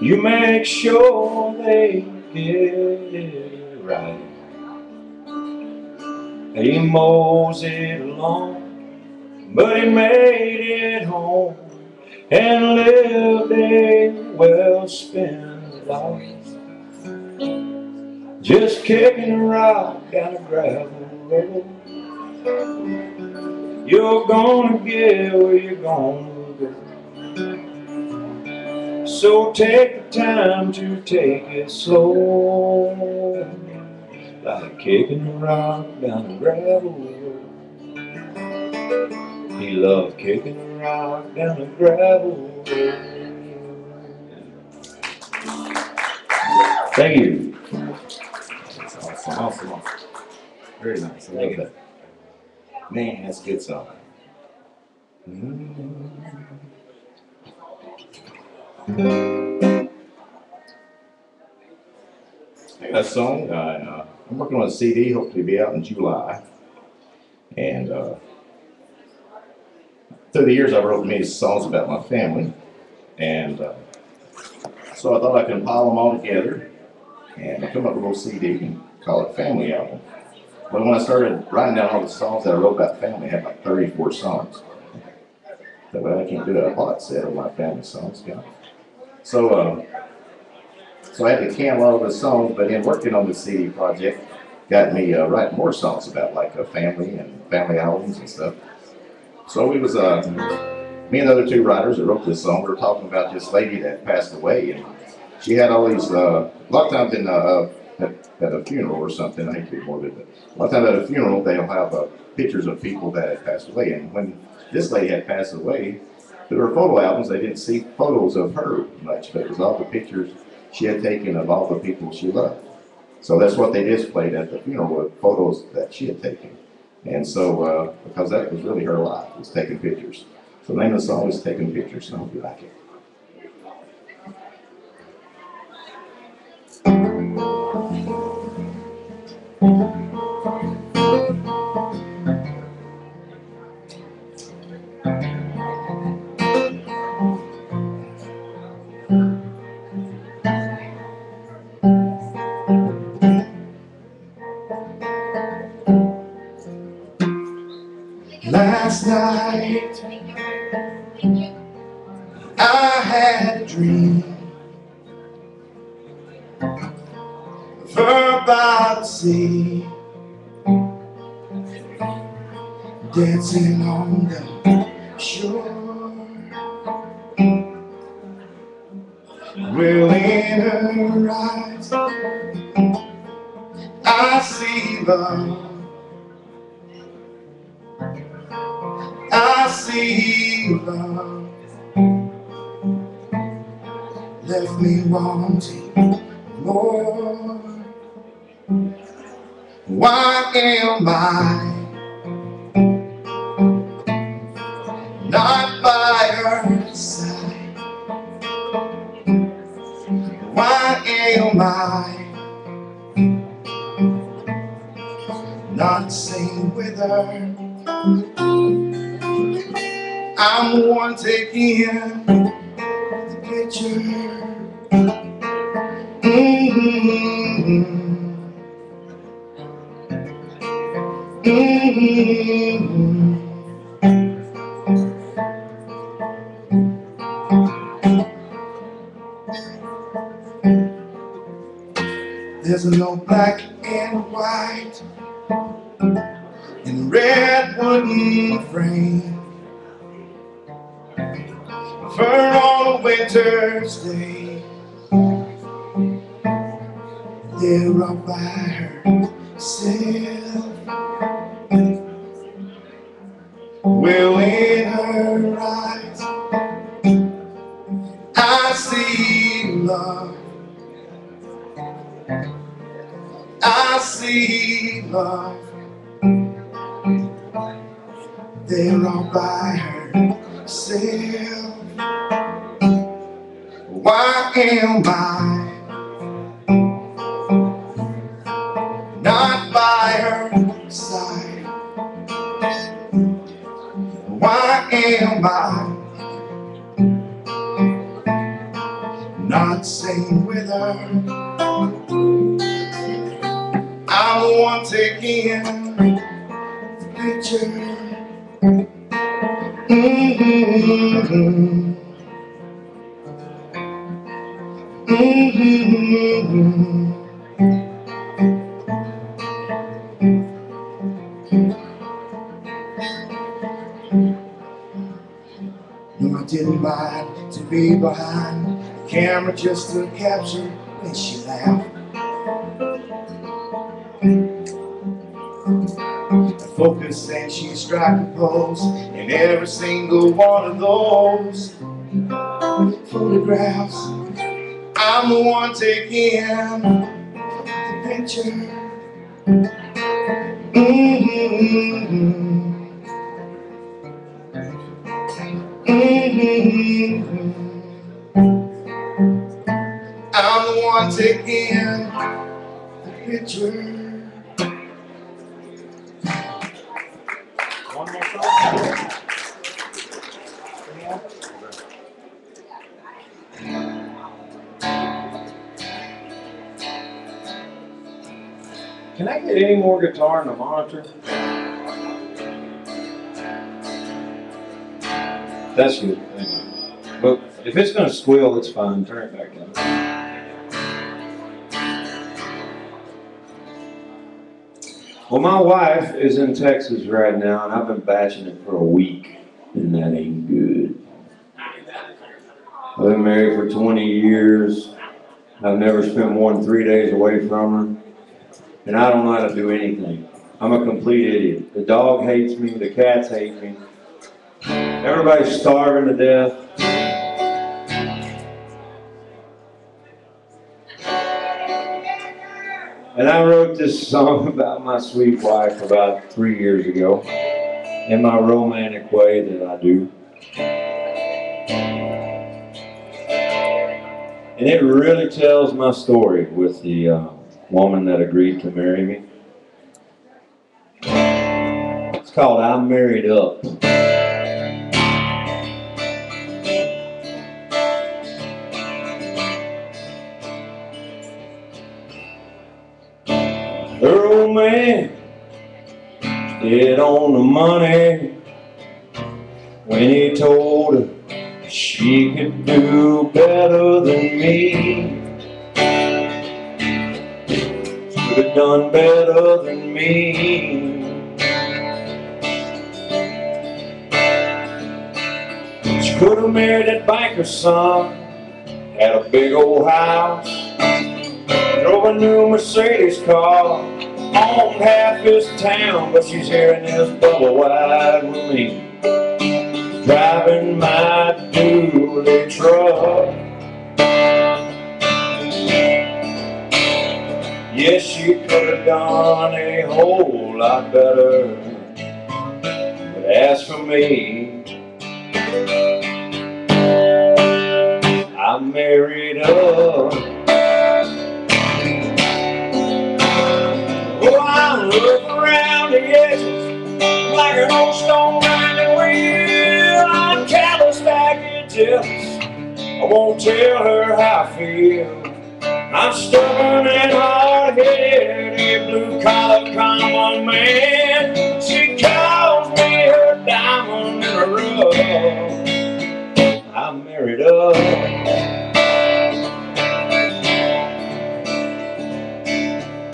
you make sure they get it right. He mows it along, but he made it home and lived a well-spent life, just kicking a rock down a gravel road. You're gonna get where you're gonna go. So take the time to take it slow, like kicking a rock down a gravel road. He loved kicking a rock down a gravel road. Thank you. That's awesome, awesome, awesome. Very nice. I love that. Man, that's a good song. I got a song. I'm working on a CD, hopefully be out in July. And I through the years, I've wrote many songs about my family, and so I thought I could compile them all together and I come up with a little CD and call it Family Album. But when I started writing down all the songs that I wrote about family, I had like 34 songs. So well, I can't do a lot set of my family songs, yeah. So I had to can a lot of the songs, but in working on this CD project, got me writing more songs about like family and family albums and stuff. So we was me and the other two writers that wrote this song, we were talking about this lady that passed away, and she had all these, a lot of times in at a funeral or something, I hate to be morbid, but a lot of times at a funeral they'll have pictures of people that had passed away, and when this lady had passed away, through her photo albums they didn't see photos of her much, but it was all the pictures she had taken of all the people she loved. So that's what they displayed at the funeral, with photos that she had taken. And so, because that was really her life, was taking pictures. So the name of the song is Taking Pictures, and I hope you like it. Last night, I had a dream of her by the sea, dancing on the shore. Well, in her eyes, I see love. I see love. Left me wanting more. Why am I not by her side? Why am I not singing with her? I'm the one taking the picture. There's no black and white in red wooden frame of her on a winter's day. There all by herself. Well, in her eyes, I see love. I see love. They're all by herself. Why am I not by her side? Why am I not singing with her? I'm the one taking the picture. No, I didn't mind to be behind the camera just to capture when she laughed. Focus and she strike a pose in every single one of those photographs. I'm the one taking the picture. I'm the one taking the picture. One more song. Can I get any more guitar in the monitor? That's good. Thank you. But if it's going to squeal, it's fine. Turn it back down. Well, my wife is in Texas right now, and I've been batching it for a week, and that ain't good. I've been married for 20 years. I've never spent more than 3 days away from her, and I don't know how to do anything. I'm a complete idiot. The dog hates me, the cats hate me. Everybody's starving to death. And I wrote this song about my sweet wife about 3 years ago, in my romantic way that I do. And it really tells my story with the woman that agreed to marry me. It's called I'm Married Up. Her old man hit on the money when he told her she could do better than me. Could have done better than me. She could have married that banker's son, had a big old house, drove a new Mercedes car, owned half this town, but she's here in this bubble wide with me, driving my dually truck. Yes, she could have done a whole lot better, but as for me, I'm married up. Oh, I'm looking around the edges like an old stone grinding wheel. I'm callous like it jealous. I won't tell her how I feel. I'm stubborn and hard-headed, a blue-collar common man. She calls me her diamond in the rough. I'm married up.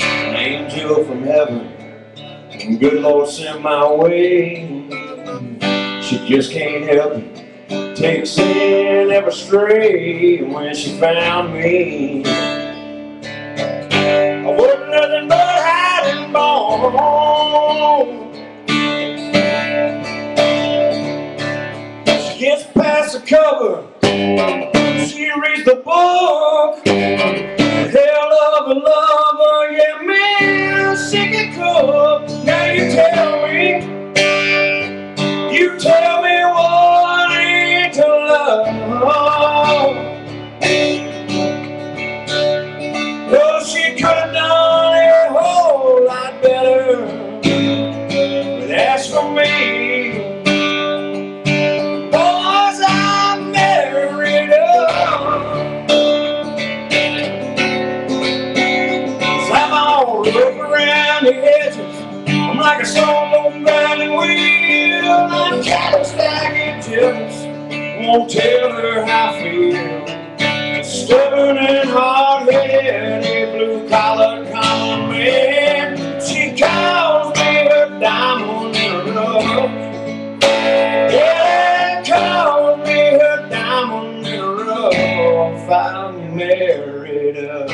An angel from heaven, and good Lord sent my way. She just can't help it, take sin ever stray. When she found me, I wasn't nothing but hiding bone. She gets past the cover, she reads the book. Hell of a lover, yeah man, she can cook. Now you tell me what ain't to love. Oh, she could have done a whole lot better, but as for me, boys, I'm married up. 'Cause I'm all up around the edges, I'm like a stone grinding wheel. I'm callous like it jealous, won't tell her how I feel. Stubborn and hard-headed, a blue-collar common man. She calls me her diamond in the rough. Yeah, calls me her diamond in the rough. I'm married up.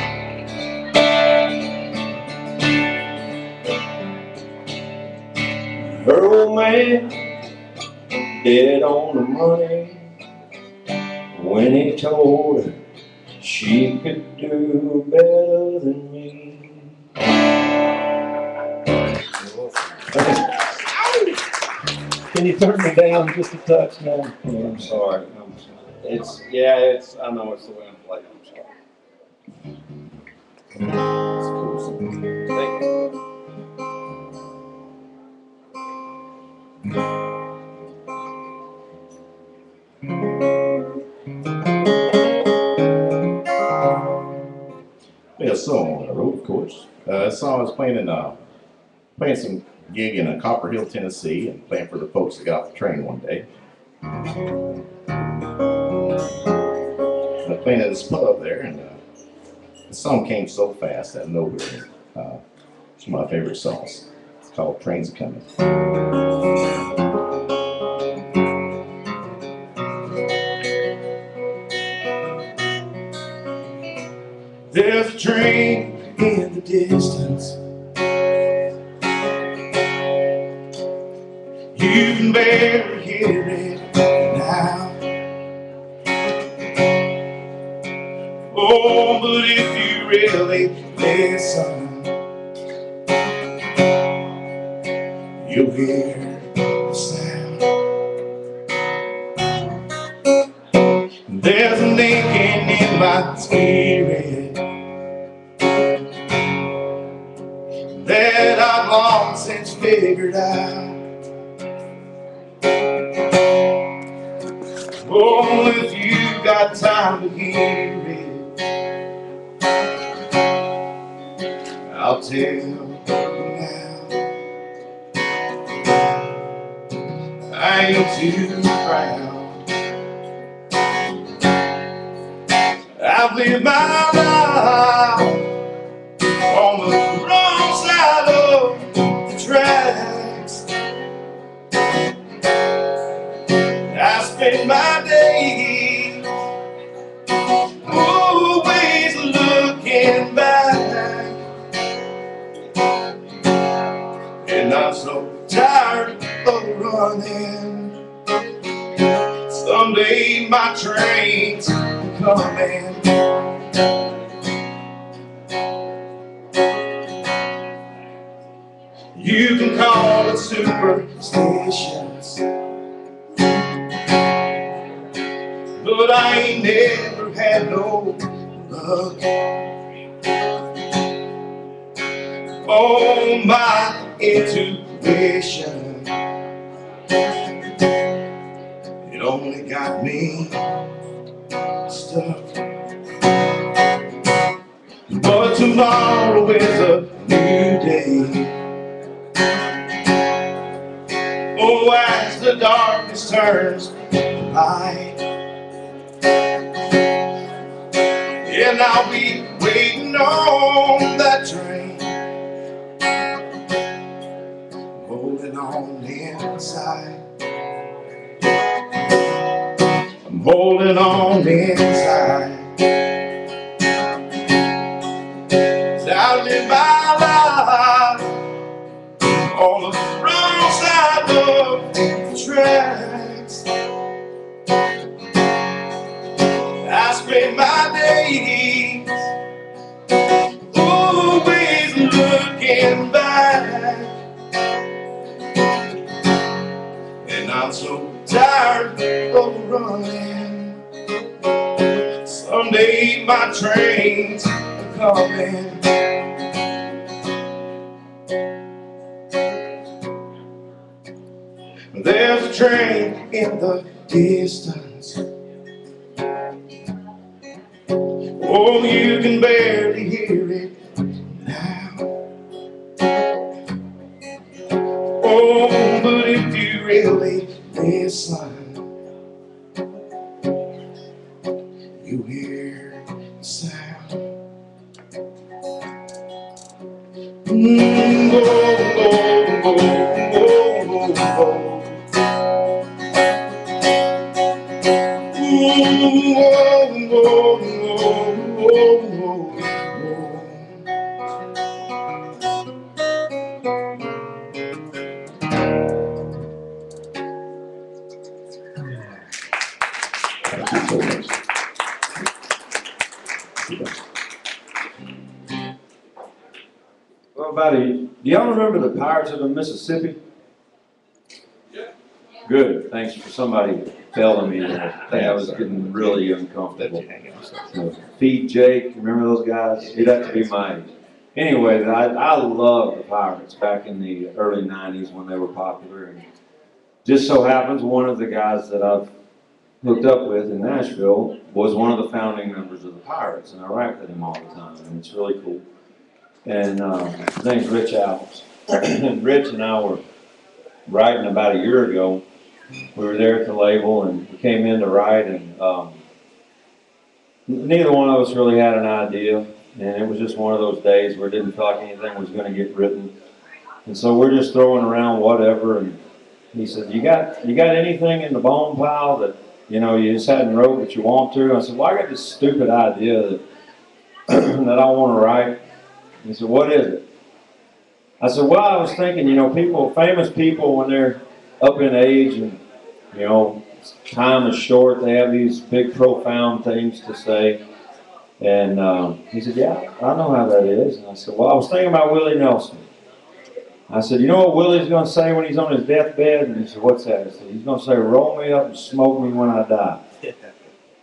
Her old man dead on the money when he told her she could do better than me. Can you turn me down just a touch now? Yeah, I'm sorry. I know it's the way I'm playing. I'm sorry. Thank you. Yeah, a song I wrote, of course. This song I was playing some gig in Copper Hill, Tennessee, and playing for the folks that got off the train one day. And I playing at this pub there, and the song came so fast out of nowhere. It's one of my favorite songs. It's called Trains A-Comin'. There's a train in the distance. You can barely hear it now. Oh, but if you really listen, you'll hear the sound. There's an aching in my spirit that I've long since figured out. Oh, if you got time to hear it, I'll tell you now. I ain't too proud. I've lived my life on the wrong side of the tracks. I spend my days always looking back, and I'm so tired of running. Someday my train's coming. You can call it superstitions, but I ain't never had no luck. Oh, my intuition, it only got me stuck. But tomorrow is a new day. Oh, as the darkness turns to light, and I'll be waiting on that train, holding on inside. I'm holding on inside. I live my life on the wrong side of the tracks. I spend my days always looking back, and I'm so tired of running. Someday my train's coming. There's a train in the distance. Oh, you can barely hear it now. Oh, but if you really listen, you hear the sound. Oh, oh, oh, oh, oh, oh. Well, buddy, do y'all remember the Pirates of the Mississippi? Yeah. Good. Thanks for somebody telling me that. I think I was getting really uncomfortable. So, Feed Jake, remember those guys? He'd have to be my age. Anyway, I loved the Pirates back in the early 90s when they were popular. And just so happens one of the guys that I've hooked up with in Nashville was one of the founding members of the Pirates, and I write with him all the time, and it's really cool. and his name's Rich Adams. And Rich and I were writing about a year ago. We were there at the label, and we came in to write, and neither one of us really had an idea, and it was just one of those days where it didn't feel like anything was going to get written. And so we're just throwing around whatever, and he said, you got anything in the bone pile that, you know, you just hadn't wrote but you want to? I said, well, I got this stupid idea that, that I want to write. He said, what is it? I said, well, I was thinking, you know, famous people, when they're up in age and, you know, time is short, they have these big, profound things to say. And he said, yeah, I know how that is. And I said, well, I was thinking about Willie Nelson. I said, you know what Willie's going to say when he's on his deathbed? And he said, what's that? I said, he's going to say, roll me up and smoke me when I die.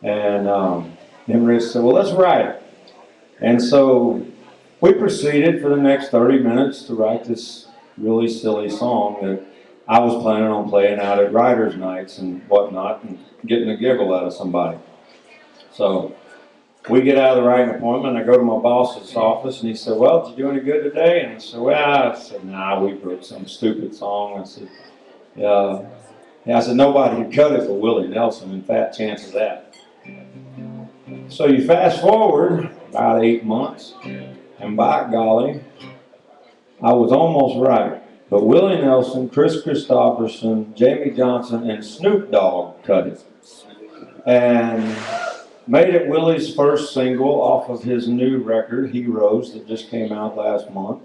And then Rich said, well, let's write it. And so we proceeded for the next 30 minutes to write this really silly song that I was planning on playing out at writers' nights and whatnot and getting a giggle out of somebody. So we get out of the writing appointment, and I go to my boss's office, and he said, well, did you do any good today? And I said, well, nah, we wrote some stupid song. I said, yeah. I said, nobody could cut it for Willie Nelson, in fact, chance of that. So you fast forward about 8 months, and by golly, I was almost right. But Willie Nelson, Chris Christopherson, Jamie Johnson, and Snoop Dogg cut it. And made it Willie's first single off of his new record, Heroes, that just came out last month.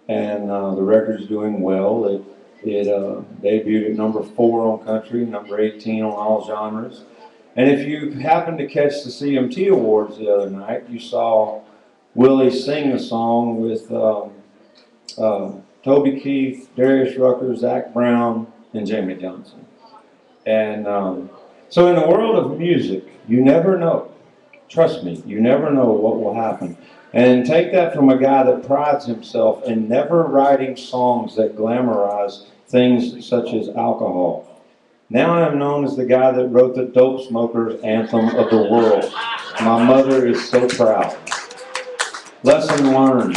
And the record's doing well. It debuted at number 4 on country, number 18 on all genres. And if you happened to catch the CMT Awards the other night, you saw Willie sing a song with Toby Keith, Darius Rucker, Zach Brown, and Jamie Johnson. And so in the world of music, you never know. Trust me, you never know what will happen. And take that from a guy that prides himself in never writing songs that glamorize things such as alcohol. Now I am known as the guy that wrote the Dope Smokers Anthem of the World. My mother is so proud. Lesson learned.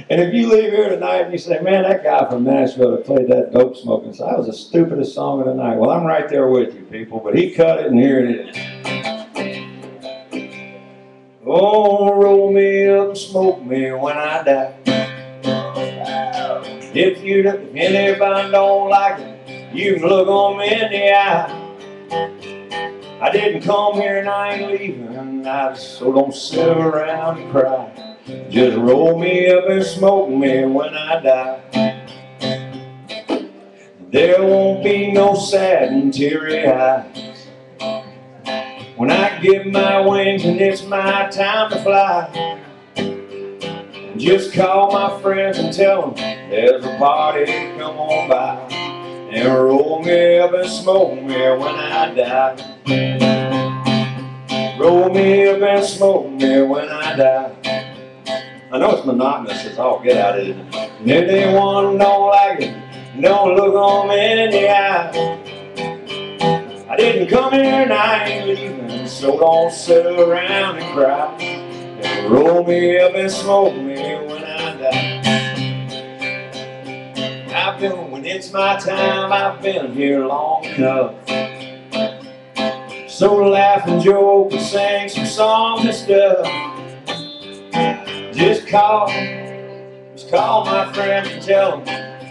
And if you leave here tonight and you say, man, that guy from Nashville that played that dope smoking, so that was the stupidest song of the night. Well, I'm right there with you, people, but he cut it, and here it is. Oh, roll me up and smoke me when I die. If anybody don't like it, you can look on me in the eye. I didn't come here and I ain't leaving, so don't sit around and cry. Just roll me up and smoke me when I die. There won't be no sad and teary eyes when I get my wings and it's my time to fly. Just call my friends and tell them there's a party, come on by. And roll me up and smoke me when I die. Roll me up and smoke me when I die. I know it's monotonous as all get out of it. And if anyone don't like it, don't look on me in the eye. I didn't come here and I ain't leaving, so don't sit around and cry. And roll me up and smoke me when I die. When it's my time, I've been here long enough. So laugh and joke and sing some songs and stuff. Just call my friends and tell them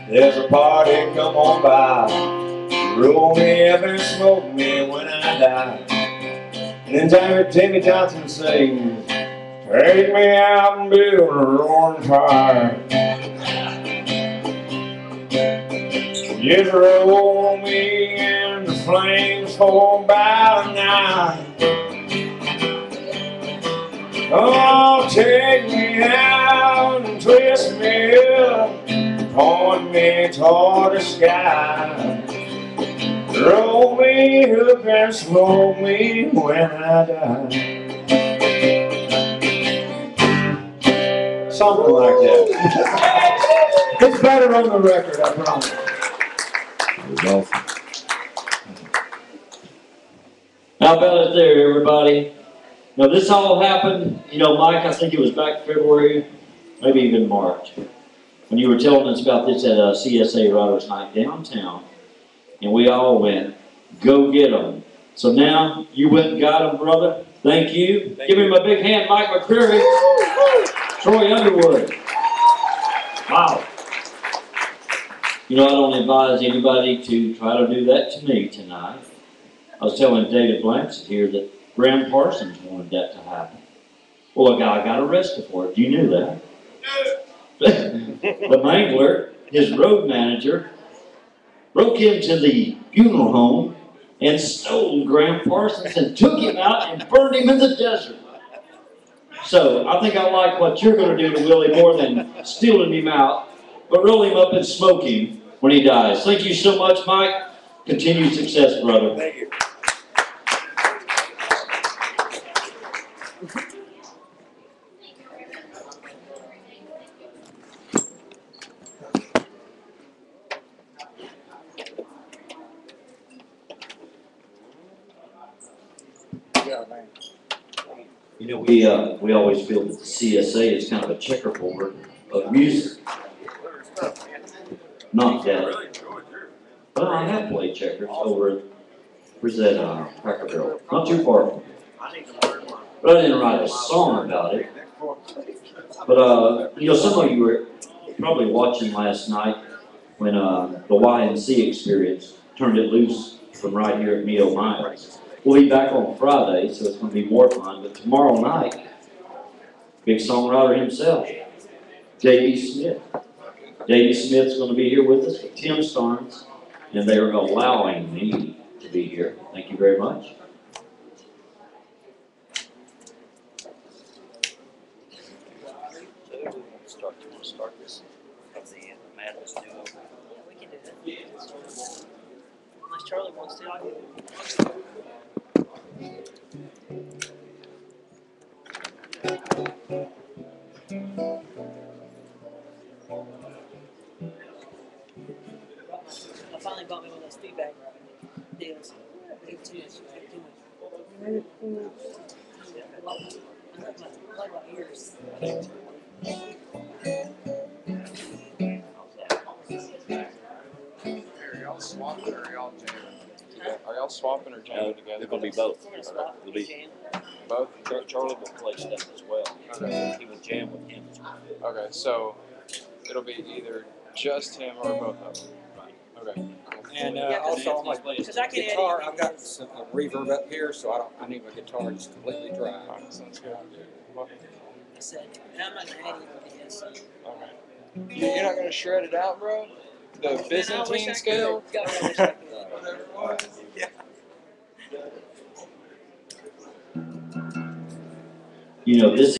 there's a party, come on by. Roll me up and smoke me when I die. And then Jamie Johnson sings, take me out and build a roaring fire. Just roll me in the flames for about an hour. Oh, take me out and twist me up, point me toward the sky. Roll me up and smoke me when I die. Something like that. It's better on the record, I promise. It was awesome. How about it there, everybody? Now this all happened, you know, Mike, I think it was back February, maybe even March, when you were telling us about this at CSA Writers Night downtown, and we all went, go get them. So now you went and got them, brother. Thank you. Give him a big hand, Mike McCreary. Troy Underwood. Wow. You know, I don't advise anybody to try to do that to me tonight. I was telling David Blanchett here that Graham Parsons wanted that to happen. Well, a guy got arrested for it. You knew that. The Mangler, his road manager, broke into the funeral home and stole Graham Parsons and took him out and burned him in the desert. So I think I like what you're going to do to Willie more than stealing him out, but roll him up and smoke him when he dies. Thank you so much, Mike. Continued success, brother. Thank you. You know, we always feel that the CSA is kind of a checkerboard of music. Not that. But I have played checkers over at Cracker Barrel. Not too far from here. But I didn't write a song about it. But, you know, some of you were probably watching last night when the YNC experience turned it loose from right here at Mio Miles. We'll be back on Friday, so it's going to be more fun. But tomorrow night, big songwriter himself, J.D. Smith. J.D. Smith's going to be here with us with Tim Starnes, and they are allowing me to be here. Thank you very much. Start this of the Madness duo. We can do that. Unless Charlie wants to. I finally bought me one of those feedback deals. Too much. I like my ears. Are y'all swapping or are y'all jamming? Are y'all swapping or jamming together? They're going to be both. We're gonna swap. It'll be Both? Charlie will play stuff as well. Okay. He will jam with him as well. Okay, so it'll be either just him or both of them. Okay. And Yeah, also on my Because I can add guitar, anything. I've got some reverb up here, so I need my guitar just completely dry. Alright, sounds good. Well, I said, I'm not gonna add anything to this. So. okay. You're not gonna shred it out, bro? The Byzantine scale? God, I wish I could. Whatever it was. Yeah. You know, this